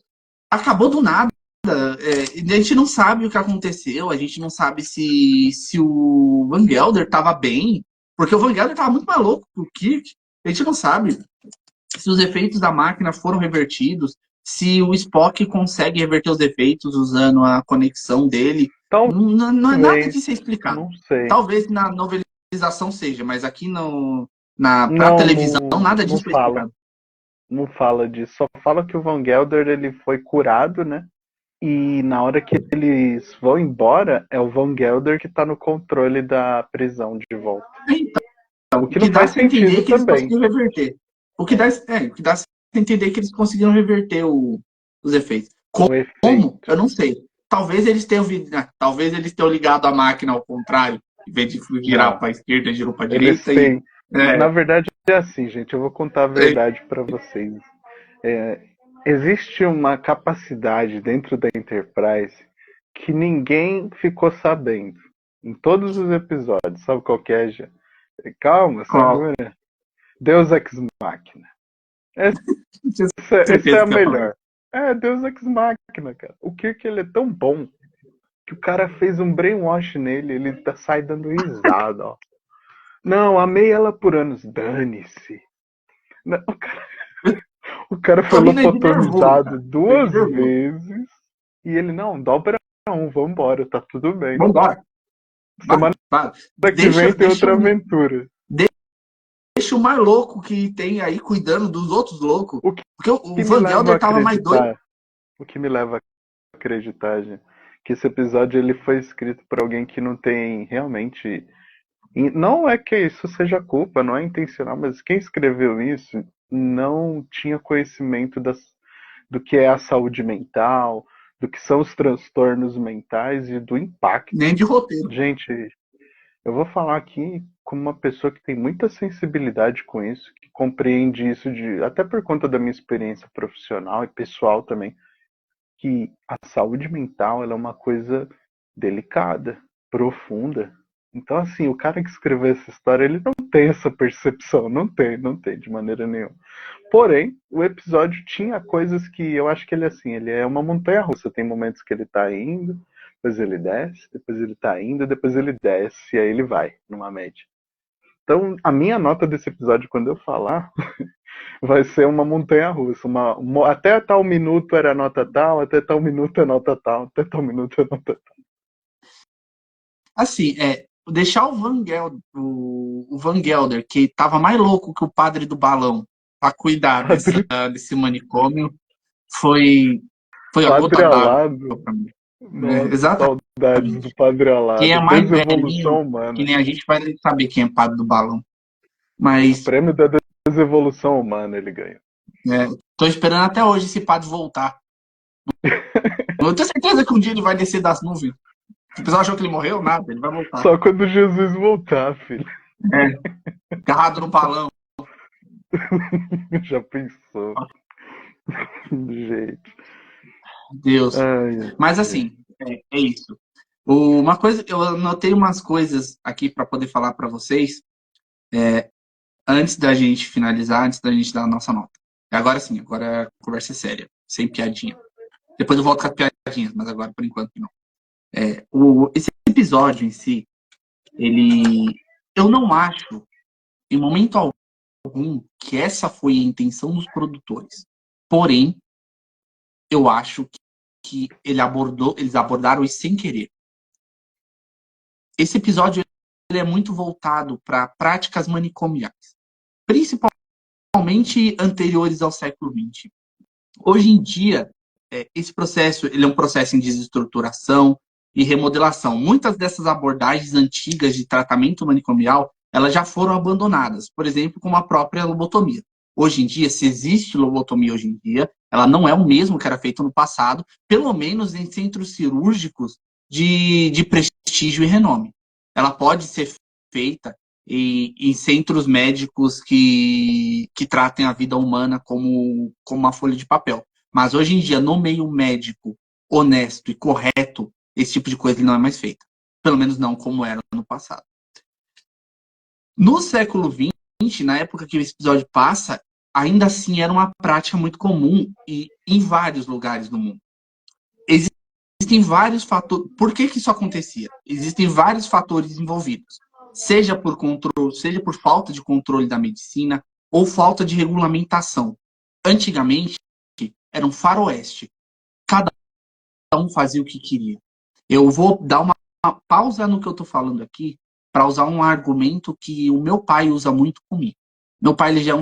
Acabou do nada. A gente não sabe o que aconteceu, a gente não sabe se o Van Gelder estava bem, porque o Van Gelder estava muito mais louco que o Kirk. A gente não sabe se os efeitos da máquina foram revertidos, se o Spock consegue reverter os efeitos usando a conexão dele. Não é nada disso a explicar. Não sei. Talvez na novelização seja, mas aqui pra televisão nada disso foi explicado. Não fala disso, só fala que o Van Gelder ele foi curado, né? E na hora que eles vão embora, é o Van Gelder que tá no controle da prisão de volta. Então, o que não faz sentido que também. Eles conseguiram reverter. O que dá a entender que eles conseguiram reverter os efeitos. Como? Eu não sei. Talvez eles tenham ligado a máquina ao contrário. Em vez de girar para a esquerda, girou para a direita. Na verdade é assim, gente. Eu vou contar a verdade para vocês. Existe uma capacidade dentro da Enterprise que ninguém ficou sabendo. Em todos os episódios. Sabe qual que é, já? Calma, segura. Deus Ex Machina. Essa é a melhor. Deus Ex Machina, cara. O Kirk, ele é tão bom que o cara fez um brainwash nele, ele sai dando risada, ó. Não, amei ela por anos. Dane-se. O cara foi lobotomizado 2 vezes e ele, não, dobra 1, vambora, tá tudo bem. Vambora. Semana que vem tem outra aventura. Deixa o mais louco que tem aí cuidando dos outros loucos. Porque o Van Gelder tava mais doido. O que me leva a acreditar, gente, que esse episódio ele foi escrito por alguém que não tem realmente. Não é que isso seja culpa, não é intencional, mas quem escreveu isso não tinha conhecimento do que é a saúde mental, do que são os transtornos mentais e do impacto. Nem de roteiro. Gente, eu vou falar aqui como uma pessoa que tem muita sensibilidade com isso, que compreende isso até por conta da minha experiência profissional e pessoal também, que a saúde mental ela é uma coisa delicada, profunda. Então, assim, o cara que escreveu essa história, ele não tem essa percepção, não tem de maneira nenhuma. Porém, o episódio tinha coisas que eu acho que ele, assim, ele é uma montanha-russa. Tem momentos que ele tá indo, depois ele desce, depois ele tá indo, depois ele desce, e aí ele vai, numa média. Então, a minha nota desse episódio, quando eu falar, vai ser uma montanha-russa. Até tal minuto era nota tal, até tal minuto é nota tal, até tal minuto é nota tal. Assim, deixar o Van Gelder, que tava mais louco que o padre do balão, pra cuidar desse manicômio, foi a Padre gota d'água Alado. pra mim. Nossa, Exatamente. saudades do Padre Quem é Alado. mais Desevolução velhinho, que humana. nem a gente, vai saber quem é padre do balão. O Mas prêmio da desevolução humana ele ganha. tô esperando até hoje esse padre voltar. Eu tenho certeza que um dia ele vai descer das nuvens. O pessoal achou que ele morreu? Nada, ele vai voltar. Só quando Jesus voltar, filho. Agarrado no balão. Já pensou? Jeito. Deus. Ai, Mas assim, é isso. Uma coisa, eu anotei umas coisas aqui para poder falar para vocês antes da gente finalizar, antes da gente dar a nossa nota. Agora sim, agora a conversa é séria, sem piadinha. Depois eu volto com as piadinhas, mas agora por enquanto não. Esse episódio em si, eu não acho, em momento algum, que essa foi a intenção dos produtores. Porém, eu acho que eles abordaram isso sem querer. Esse episódio ele é muito voltado para práticas manicomiais, principalmente anteriores ao século XX. Hoje em dia, esse processo ele é um processo em desestruturação e remodelação. Muitas dessas abordagens antigas de tratamento manicomial elas já foram abandonadas, por exemplo, como a própria lobotomia. Hoje em dia, se existe lobotomia hoje em dia, ela não é o mesmo que era feito no passado, pelo menos em centros cirúrgicos de prestígio e renome. Ela pode ser feita em centros médicos que tratem a vida humana como uma folha de papel. Mas hoje em dia, no meio médico honesto e correto, esse tipo de coisa não é mais feita. Pelo menos não como era no passado. No século XX, na época que esse episódio passa, ainda assim era uma prática muito comum e em vários lugares do mundo. Existem vários fatores. Por que isso acontecia? Existem vários fatores envolvidos. Seja por controle, seja por falta de controle da medicina ou falta de regulamentação. Antigamente, era um faroeste. Cada um fazia o que queria. Eu vou dar uma pausa no que eu estou falando aqui para usar um argumento que o meu pai usa muito comigo. Meu pai ele já é um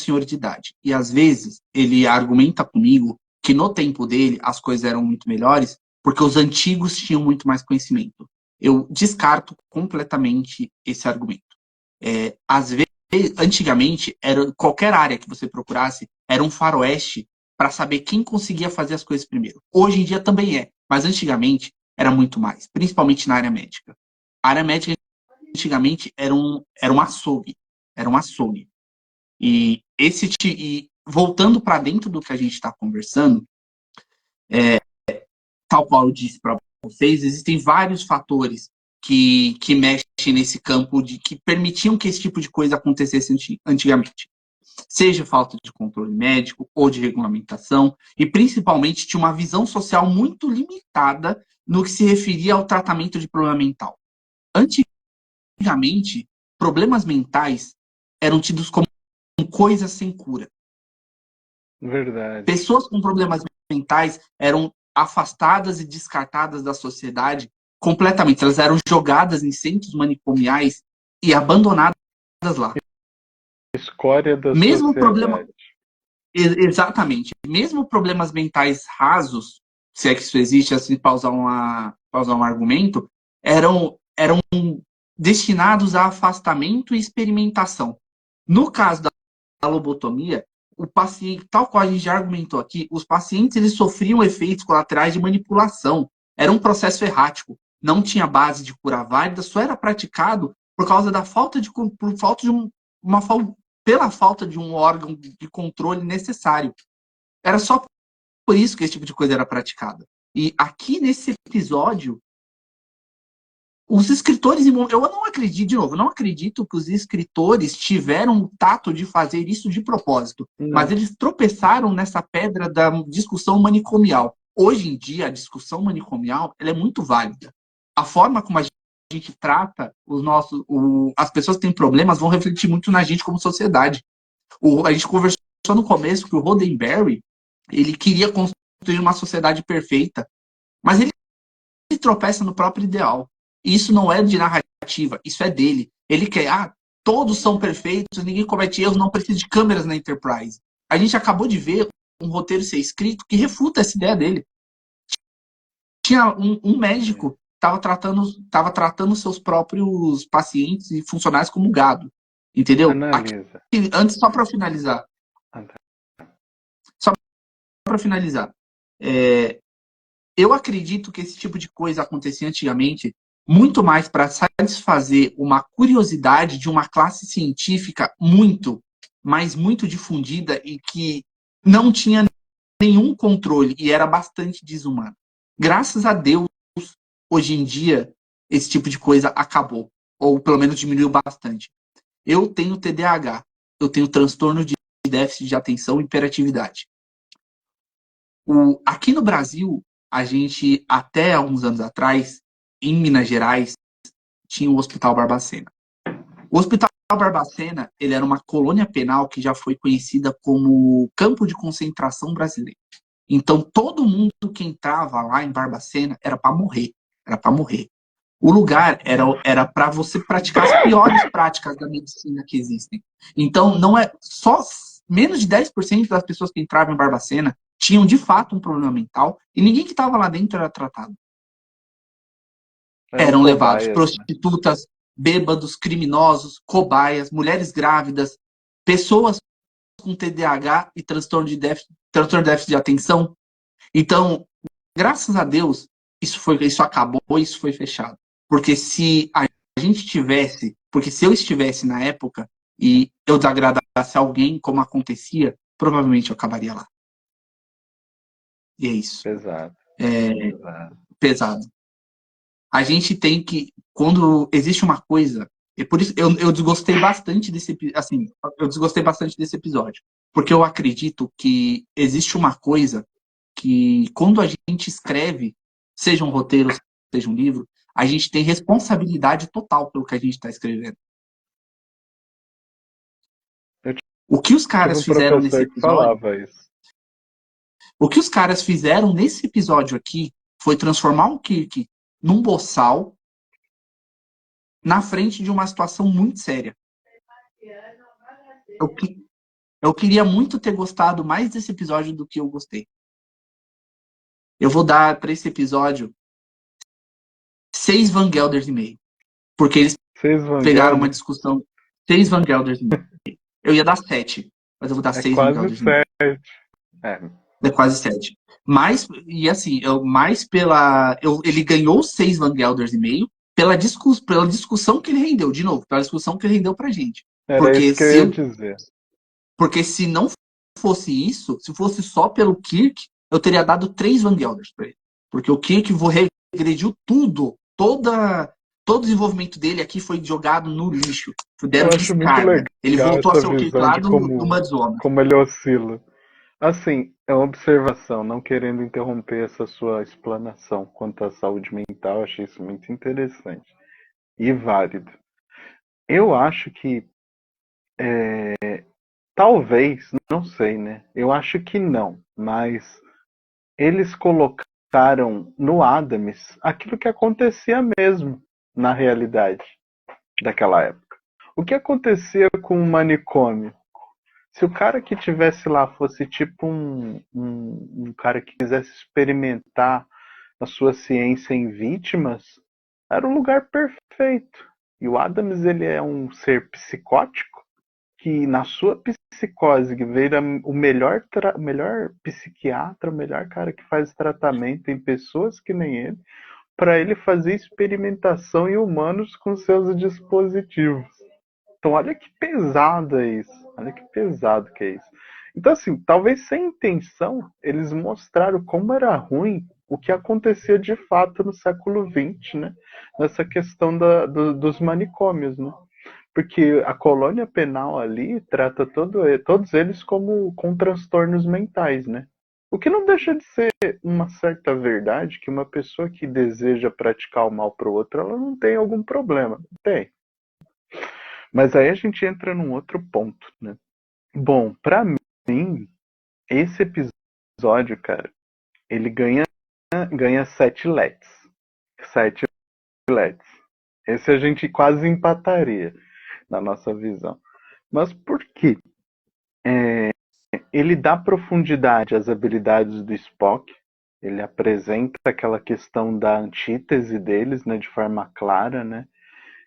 senhor de idade. E às vezes ele argumenta comigo que no tempo dele as coisas eram muito melhores porque os antigos tinham muito mais conhecimento. Eu descarto completamente esse argumento. Às vezes, antigamente, qualquer área que você procurasse era um faroeste para saber quem conseguia fazer as coisas primeiro. Hoje em dia também é, mas antigamente era muito mais, principalmente na área médica. A área médica antigamente era um açougue. Era um açougue. E voltando para dentro do que a gente está conversando, tal qual eu disse para vocês, existem vários fatores que mexem nesse campo que permitiam que esse tipo de coisa acontecesse antigamente. Seja falta de controle médico ou de regulamentação, e principalmente tinha uma visão social muito limitada no que se referia ao tratamento de problema mental. Antigamente, problemas mentais eram tidos como coisas sem cura. Verdade. Pessoas com problemas mentais eram afastadas e descartadas da sociedade completamente. Elas eram jogadas em centros manicomiais e abandonadas lá. Escória da Mesmo sociedade. Exatamente. Mesmo problemas mentais rasos, se é que isso existe, assim, para usar um argumento, eram destinados a afastamento e experimentação. No caso da lobotomia, o paciente, tal qual a gente já argumentou aqui, os pacientes eles sofriam efeitos colaterais de manipulação. Era um processo errático. Não tinha base de cura válida, só era praticado por causa da falta de pela falta de um órgão de controle necessário. Era só por isso que esse tipo de coisa era praticada. E aqui nesse episódio, os escritores, eu não acredito, de novo, eu não acredito que os escritores tiveram o tato de fazer isso de propósito. Não. Mas eles tropeçaram nessa pedra da discussão manicomial. Hoje em dia, a discussão manicomial ela é muito válida. A forma como a gente trata as pessoas que têm problemas vão refletir muito na gente como sociedade. A gente conversou no começo que o Roddenberry ele queria construir uma sociedade perfeita, mas ele tropeça no próprio ideal. E isso não é de narrativa, isso é dele. Ele quer, todos são perfeitos, ninguém comete erros, não precisa de câmeras na Enterprise. A gente acabou de ver um roteiro ser escrito que refuta essa ideia dele. Tinha um médico que estava tratando seus próprios pacientes e funcionários como gado. Entendeu? Analisa. Antes, só para finalizar. Eu acredito que esse tipo de coisa acontecia antigamente muito mais para satisfazer uma curiosidade de uma classe científica muito, mas muito difundida e que não tinha nenhum controle e era bastante desumana. Graças a Deus, hoje em dia, esse tipo de coisa acabou, ou pelo menos diminuiu bastante. Eu tenho TDAH, eu tenho transtorno de déficit de atenção e hiperatividade. Aqui no Brasil, a gente, até alguns anos atrás, em Minas Gerais, tinha o Hospital Barbacena. O Hospital Barbacena, ele era uma colônia penal que já foi conhecida como campo de concentração brasileiro. Então, todo mundo que entrava lá em Barbacena era para morrer. Era para morrer. O lugar era para você praticar as piores práticas da medicina que existem. Então, não é só menos de 10% das pessoas que entravam em Barbacena tinham de fato um problema mental e ninguém que estava lá dentro era tratado. Eram levados prostitutas, bêbados, criminosos, cobaias, mulheres grávidas, pessoas com TDAH e transtorno de déficit de atenção. Então, graças a Deus, isso acabou, isso foi fechado. Porque se eu estivesse na época e eu desagradasse alguém, como acontecia, provavelmente eu acabaria lá. E é isso. Pesado. A gente tem que, quando existe uma coisa, e por isso eu desgostei bastante desse episódio, porque eu acredito que existe uma coisa que quando a gente escreve, seja um roteiro, seja um livro, a gente tem responsabilidade total pelo que a gente está escrevendo. O que os caras fizeram nesse episódio? O que os caras fizeram nesse episódio aqui foi transformar o Kirk num boçal na frente de uma situação muito séria. Eu queria muito ter gostado mais desse episódio do que eu gostei. Eu vou dar para esse episódio 6 Van Gelders e meio. Porque eles pegaram uma discussão. 6 Van Gelders e meio. Eu ia dar 7, mas eu vou dar 6 Van Gelders e meio. É quase 7. Mas, e assim, ele ganhou 6 Van Gelders e meio pela discussão que ele rendeu, de novo, pela discussão que ele rendeu pra gente. Porque se não fosse isso, se fosse só pelo Kirk, eu teria dado 3 Van Gelders pra ele. Porque o Kirk regrediu tudo. Todo o desenvolvimento dele aqui foi jogado no lixo. Eu acho muito legal. Ele voltou a ser o Kirk lá do Mudzombie. Como ele oscila. Assim, é uma observação, não querendo interromper essa sua explanação quanto à saúde mental, achei isso muito interessante e válido. Eu acho que talvez, não sei, né? Eu acho que não, mas eles colocaram no Adams aquilo que acontecia mesmo na realidade daquela época. O que acontecia com o manicômio? Se o cara que tivesse lá fosse tipo um cara que quisesse experimentar a sua ciência em vítimas, era o lugar perfeito. E o Adams, ele é um ser psicótico que na sua psicose vira o melhor psiquiatra, o melhor cara que faz tratamento em pessoas que nem ele, para ele fazer experimentação em humanos com seus dispositivos. Então olha que pesado é isso. Olha que pesado que é isso. Então assim, talvez sem intenção, eles mostraram como era ruim o que acontecia de fato no século XX, né? Nessa questão dos manicômios, né? Porque a colônia penal ali trata todos eles como com transtornos mentais, né? O que não deixa de ser uma certa verdade que uma pessoa que deseja praticar o mal para o outro, ela não tem algum problema. Tem. Mas aí a gente entra num outro ponto, né? Bom, pra mim, esse episódio, cara, ele ganha 7 LEDs. 7 LEDs. Esse a gente quase empataria na nossa visão. Mas por quê? Ele dá profundidade às habilidades do Spock. Ele apresenta aquela questão da antítese deles, né, de forma clara, né?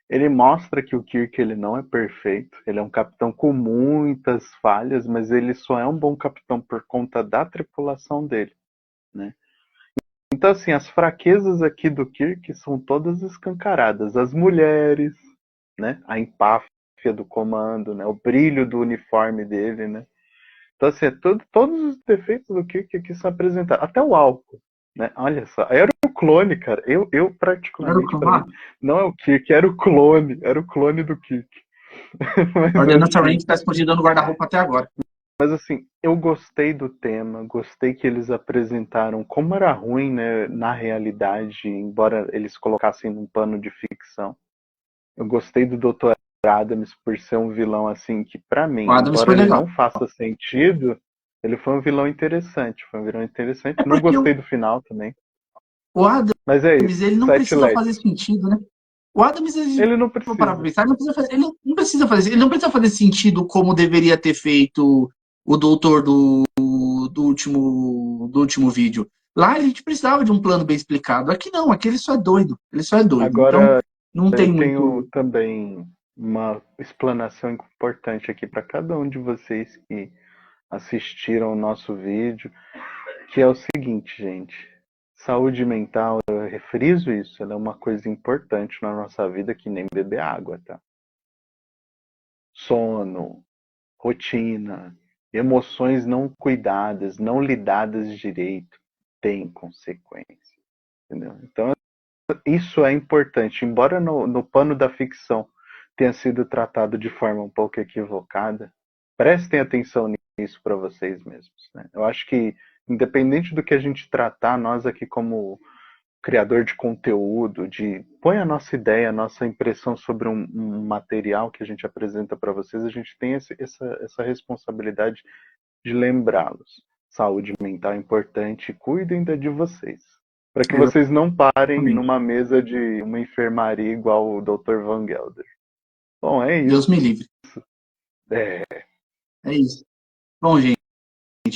Ele mostra que o Kirk ele não é perfeito. Ele é um capitão com muitas falhas, mas ele só é um bom capitão por conta da tripulação dele, né? Então, assim, as fraquezas aqui do Kirk são todas escancaradas. As mulheres, né? A empáfia do comando, né? O brilho do uniforme dele, né? Então, assim, todos os defeitos do Kirk aqui são apresentados. Até o álcool, né? Olha só. Era o clone, cara. Eu Era o particularmente, pra mim, clone. não é o Kirk, era o clone. Era o clone do Kirk. A Mas, ordenança Range assim, está escondida no guarda-roupa até agora. mas assim, eu gostei do tema, gostei que eles apresentaram como era ruim, né, na realidade, embora eles colocassem num pano de ficção. Eu gostei do Dr. Adams por ser um vilão assim que pra O mim, Adams embora foi ele legal. não faça sentido, ele foi um vilão interessante, foi um vilão interessante. É Não porque gostei do final também, o Adams, mas é isso. ele não Sete precisa fazer LEDs. sentido, né? O Adams, ele, Ele não vou parar pra precisa. pensar, ele não precisa fazer sentido como deveria ter feito o doutor do último vídeo. Lá a gente precisava de um plano bem explicado. Aqui não, aqui ele só é doido. Ele só é doido. Então, Agora não tem eu tenho muito. também uma explanação importante aqui para cada um de vocês que assistiram o nosso vídeo, que é o seguinte, gente. Saúde mental, eu refriso isso, ela é uma coisa importante na nossa vida que nem beber água, tá? Sono, rotina, emoções não cuidadas, não lidadas direito, tem consequência, entendeu? Então, isso é importante. Embora no pano da ficção tenha sido tratado de forma um pouco equivocada, prestem atenção nisso para vocês mesmos, né? Eu acho que, independente do que a gente tratar, nós aqui como criador de conteúdo, põe a nossa ideia, a nossa impressão sobre um material que a gente apresenta para vocês, a gente tem essa responsabilidade de lembrá-los. Saúde mental é importante, cuidem da de vocês. Para que vocês não parem Exatamente. numa mesa de uma enfermaria igual o Dr. Van Gelder. Bom, é isso. Deus me livre. É, É isso. Bom, gente,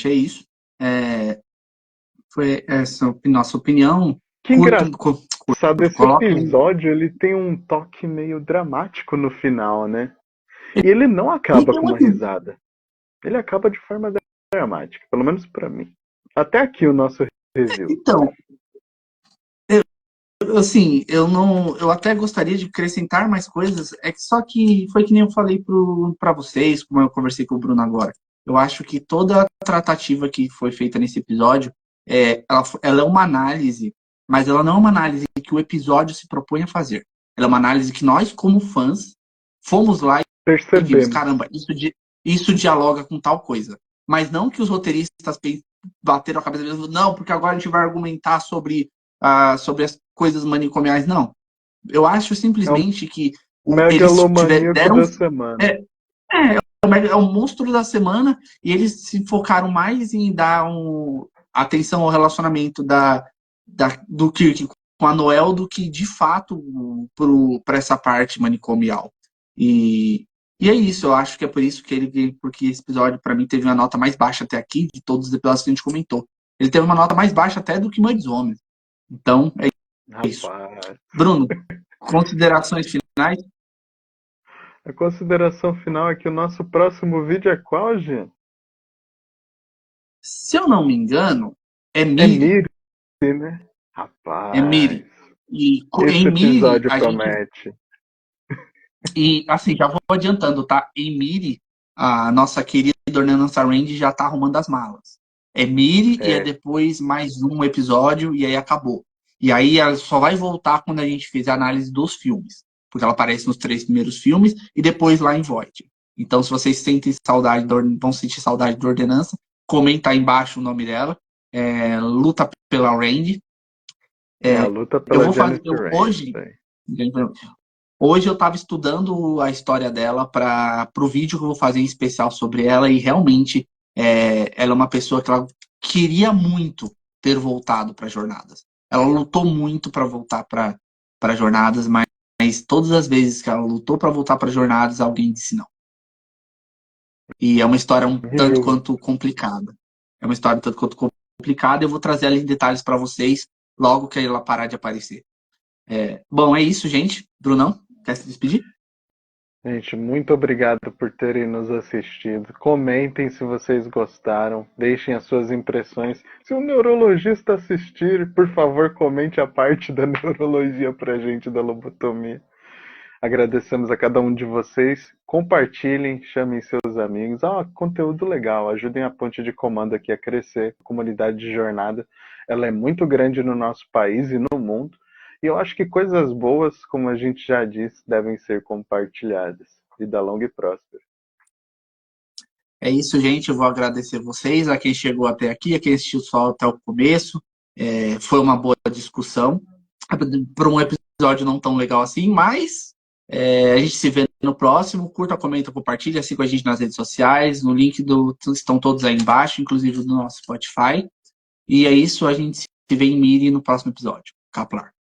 é isso. Foi essa a nossa opinião. que Curto, engraçado, esse coloquem. episódio ele tem um toque meio dramático no final, né? E ele não E acaba tem com uma risada. Ele acaba de forma dramática, pelo menos para mim. Até aqui o nosso review. então, assim, eu não, eu até gostaria de acrescentar mais coisas, é que só que foi que nem eu falei para vocês, como eu conversei com o Bruno agora. Eu acho que toda a tratativa que foi feita nesse episódio, ela é uma análise, mas ela não é uma análise que o episódio se propõe a fazer. Ela é uma análise que nós, como fãs, fomos lá e vimos, Percebemos. caramba, isso dialoga com tal coisa. Mas não que os roteiristas bateram a cabeça e falaram, não, porque agora a gente vai argumentar sobre as coisas manicomiais, não. Eu acho É o simplesmente que megalomaníaco deram. da semana. É o monstro da semana e eles se focaram mais em dar atenção ao relacionamento do Kirk com a Noel do que, de fato, para essa parte manicomial. E E é isso, eu acho que é por isso que porque esse episódio, pra mim, teve uma nota mais baixa até aqui, de todos os episódios que a gente comentou. Ele teve uma nota mais baixa até do que Mãe dos Homens. Então, é isso. Rapaz. Bruno, considerações finais? A consideração final é que o nosso próximo vídeo é qual, gente? Se eu não me engano, é É Miri. Miri, né? É Rapaz. Miri. E Esse em Miri, episódio a gente. promete. E assim, já vou adiantando, tá? Em Miri, a nossa querida Ordenança Range já tá arrumando as malas. É Miri e é É. depois mais um episódio e aí acabou. E aí ela só vai voltar quando a gente fizer a análise dos filmes. Porque ela aparece nos 3 primeiros filmes e depois lá em Void. Então, se vocês sentem saudade, vão sentir saudade da Ordenança, comenta aí embaixo o nome dela. Luta pela Range. É a luta Eu pela vou fazer. Jennifer Range. Hoje. Hoje eu estava estudando a história dela para o vídeo que eu vou fazer em especial sobre ela e realmente ela é uma pessoa que ela queria muito ter voltado para Jornadas. Ela lutou muito para voltar para Jornadas, mas todas as vezes que ela lutou para voltar para Jornadas, alguém disse não. E é uma história um tanto quanto complicada. É uma história um tanto quanto complicada. Eu vou trazer ela em detalhes para vocês logo que ela parar de aparecer. Bom, é isso, gente. Brunão, quer se despedir? Gente, muito obrigado por terem nos assistido. Comentem se vocês gostaram, deixem as suas impressões. Se o neurologista assistir, por favor, comente a parte da neurologia pra gente da lobotomia. Agradecemos a cada um de vocês. Compartilhem, chamem seus amigos. Conteúdo legal. Ajudem a ponte de comando aqui a crescer. A comunidade de jornada, ela é muito grande no nosso país e no mundo. E eu acho que coisas boas, como a gente já disse, devem ser compartilhadas. Vida longa e próspera. É isso, gente. Eu vou agradecer vocês, a quem chegou até aqui, a quem assistiu só até o começo. Foi uma boa discussão. Para um episódio não tão legal assim, mas a gente se vê no próximo. Curta, comenta, compartilha, siga a gente nas redes sociais. No link estão todos aí embaixo, inclusive do nosso Spotify. E é isso, a gente se vê em Miri no próximo episódio. Caplar.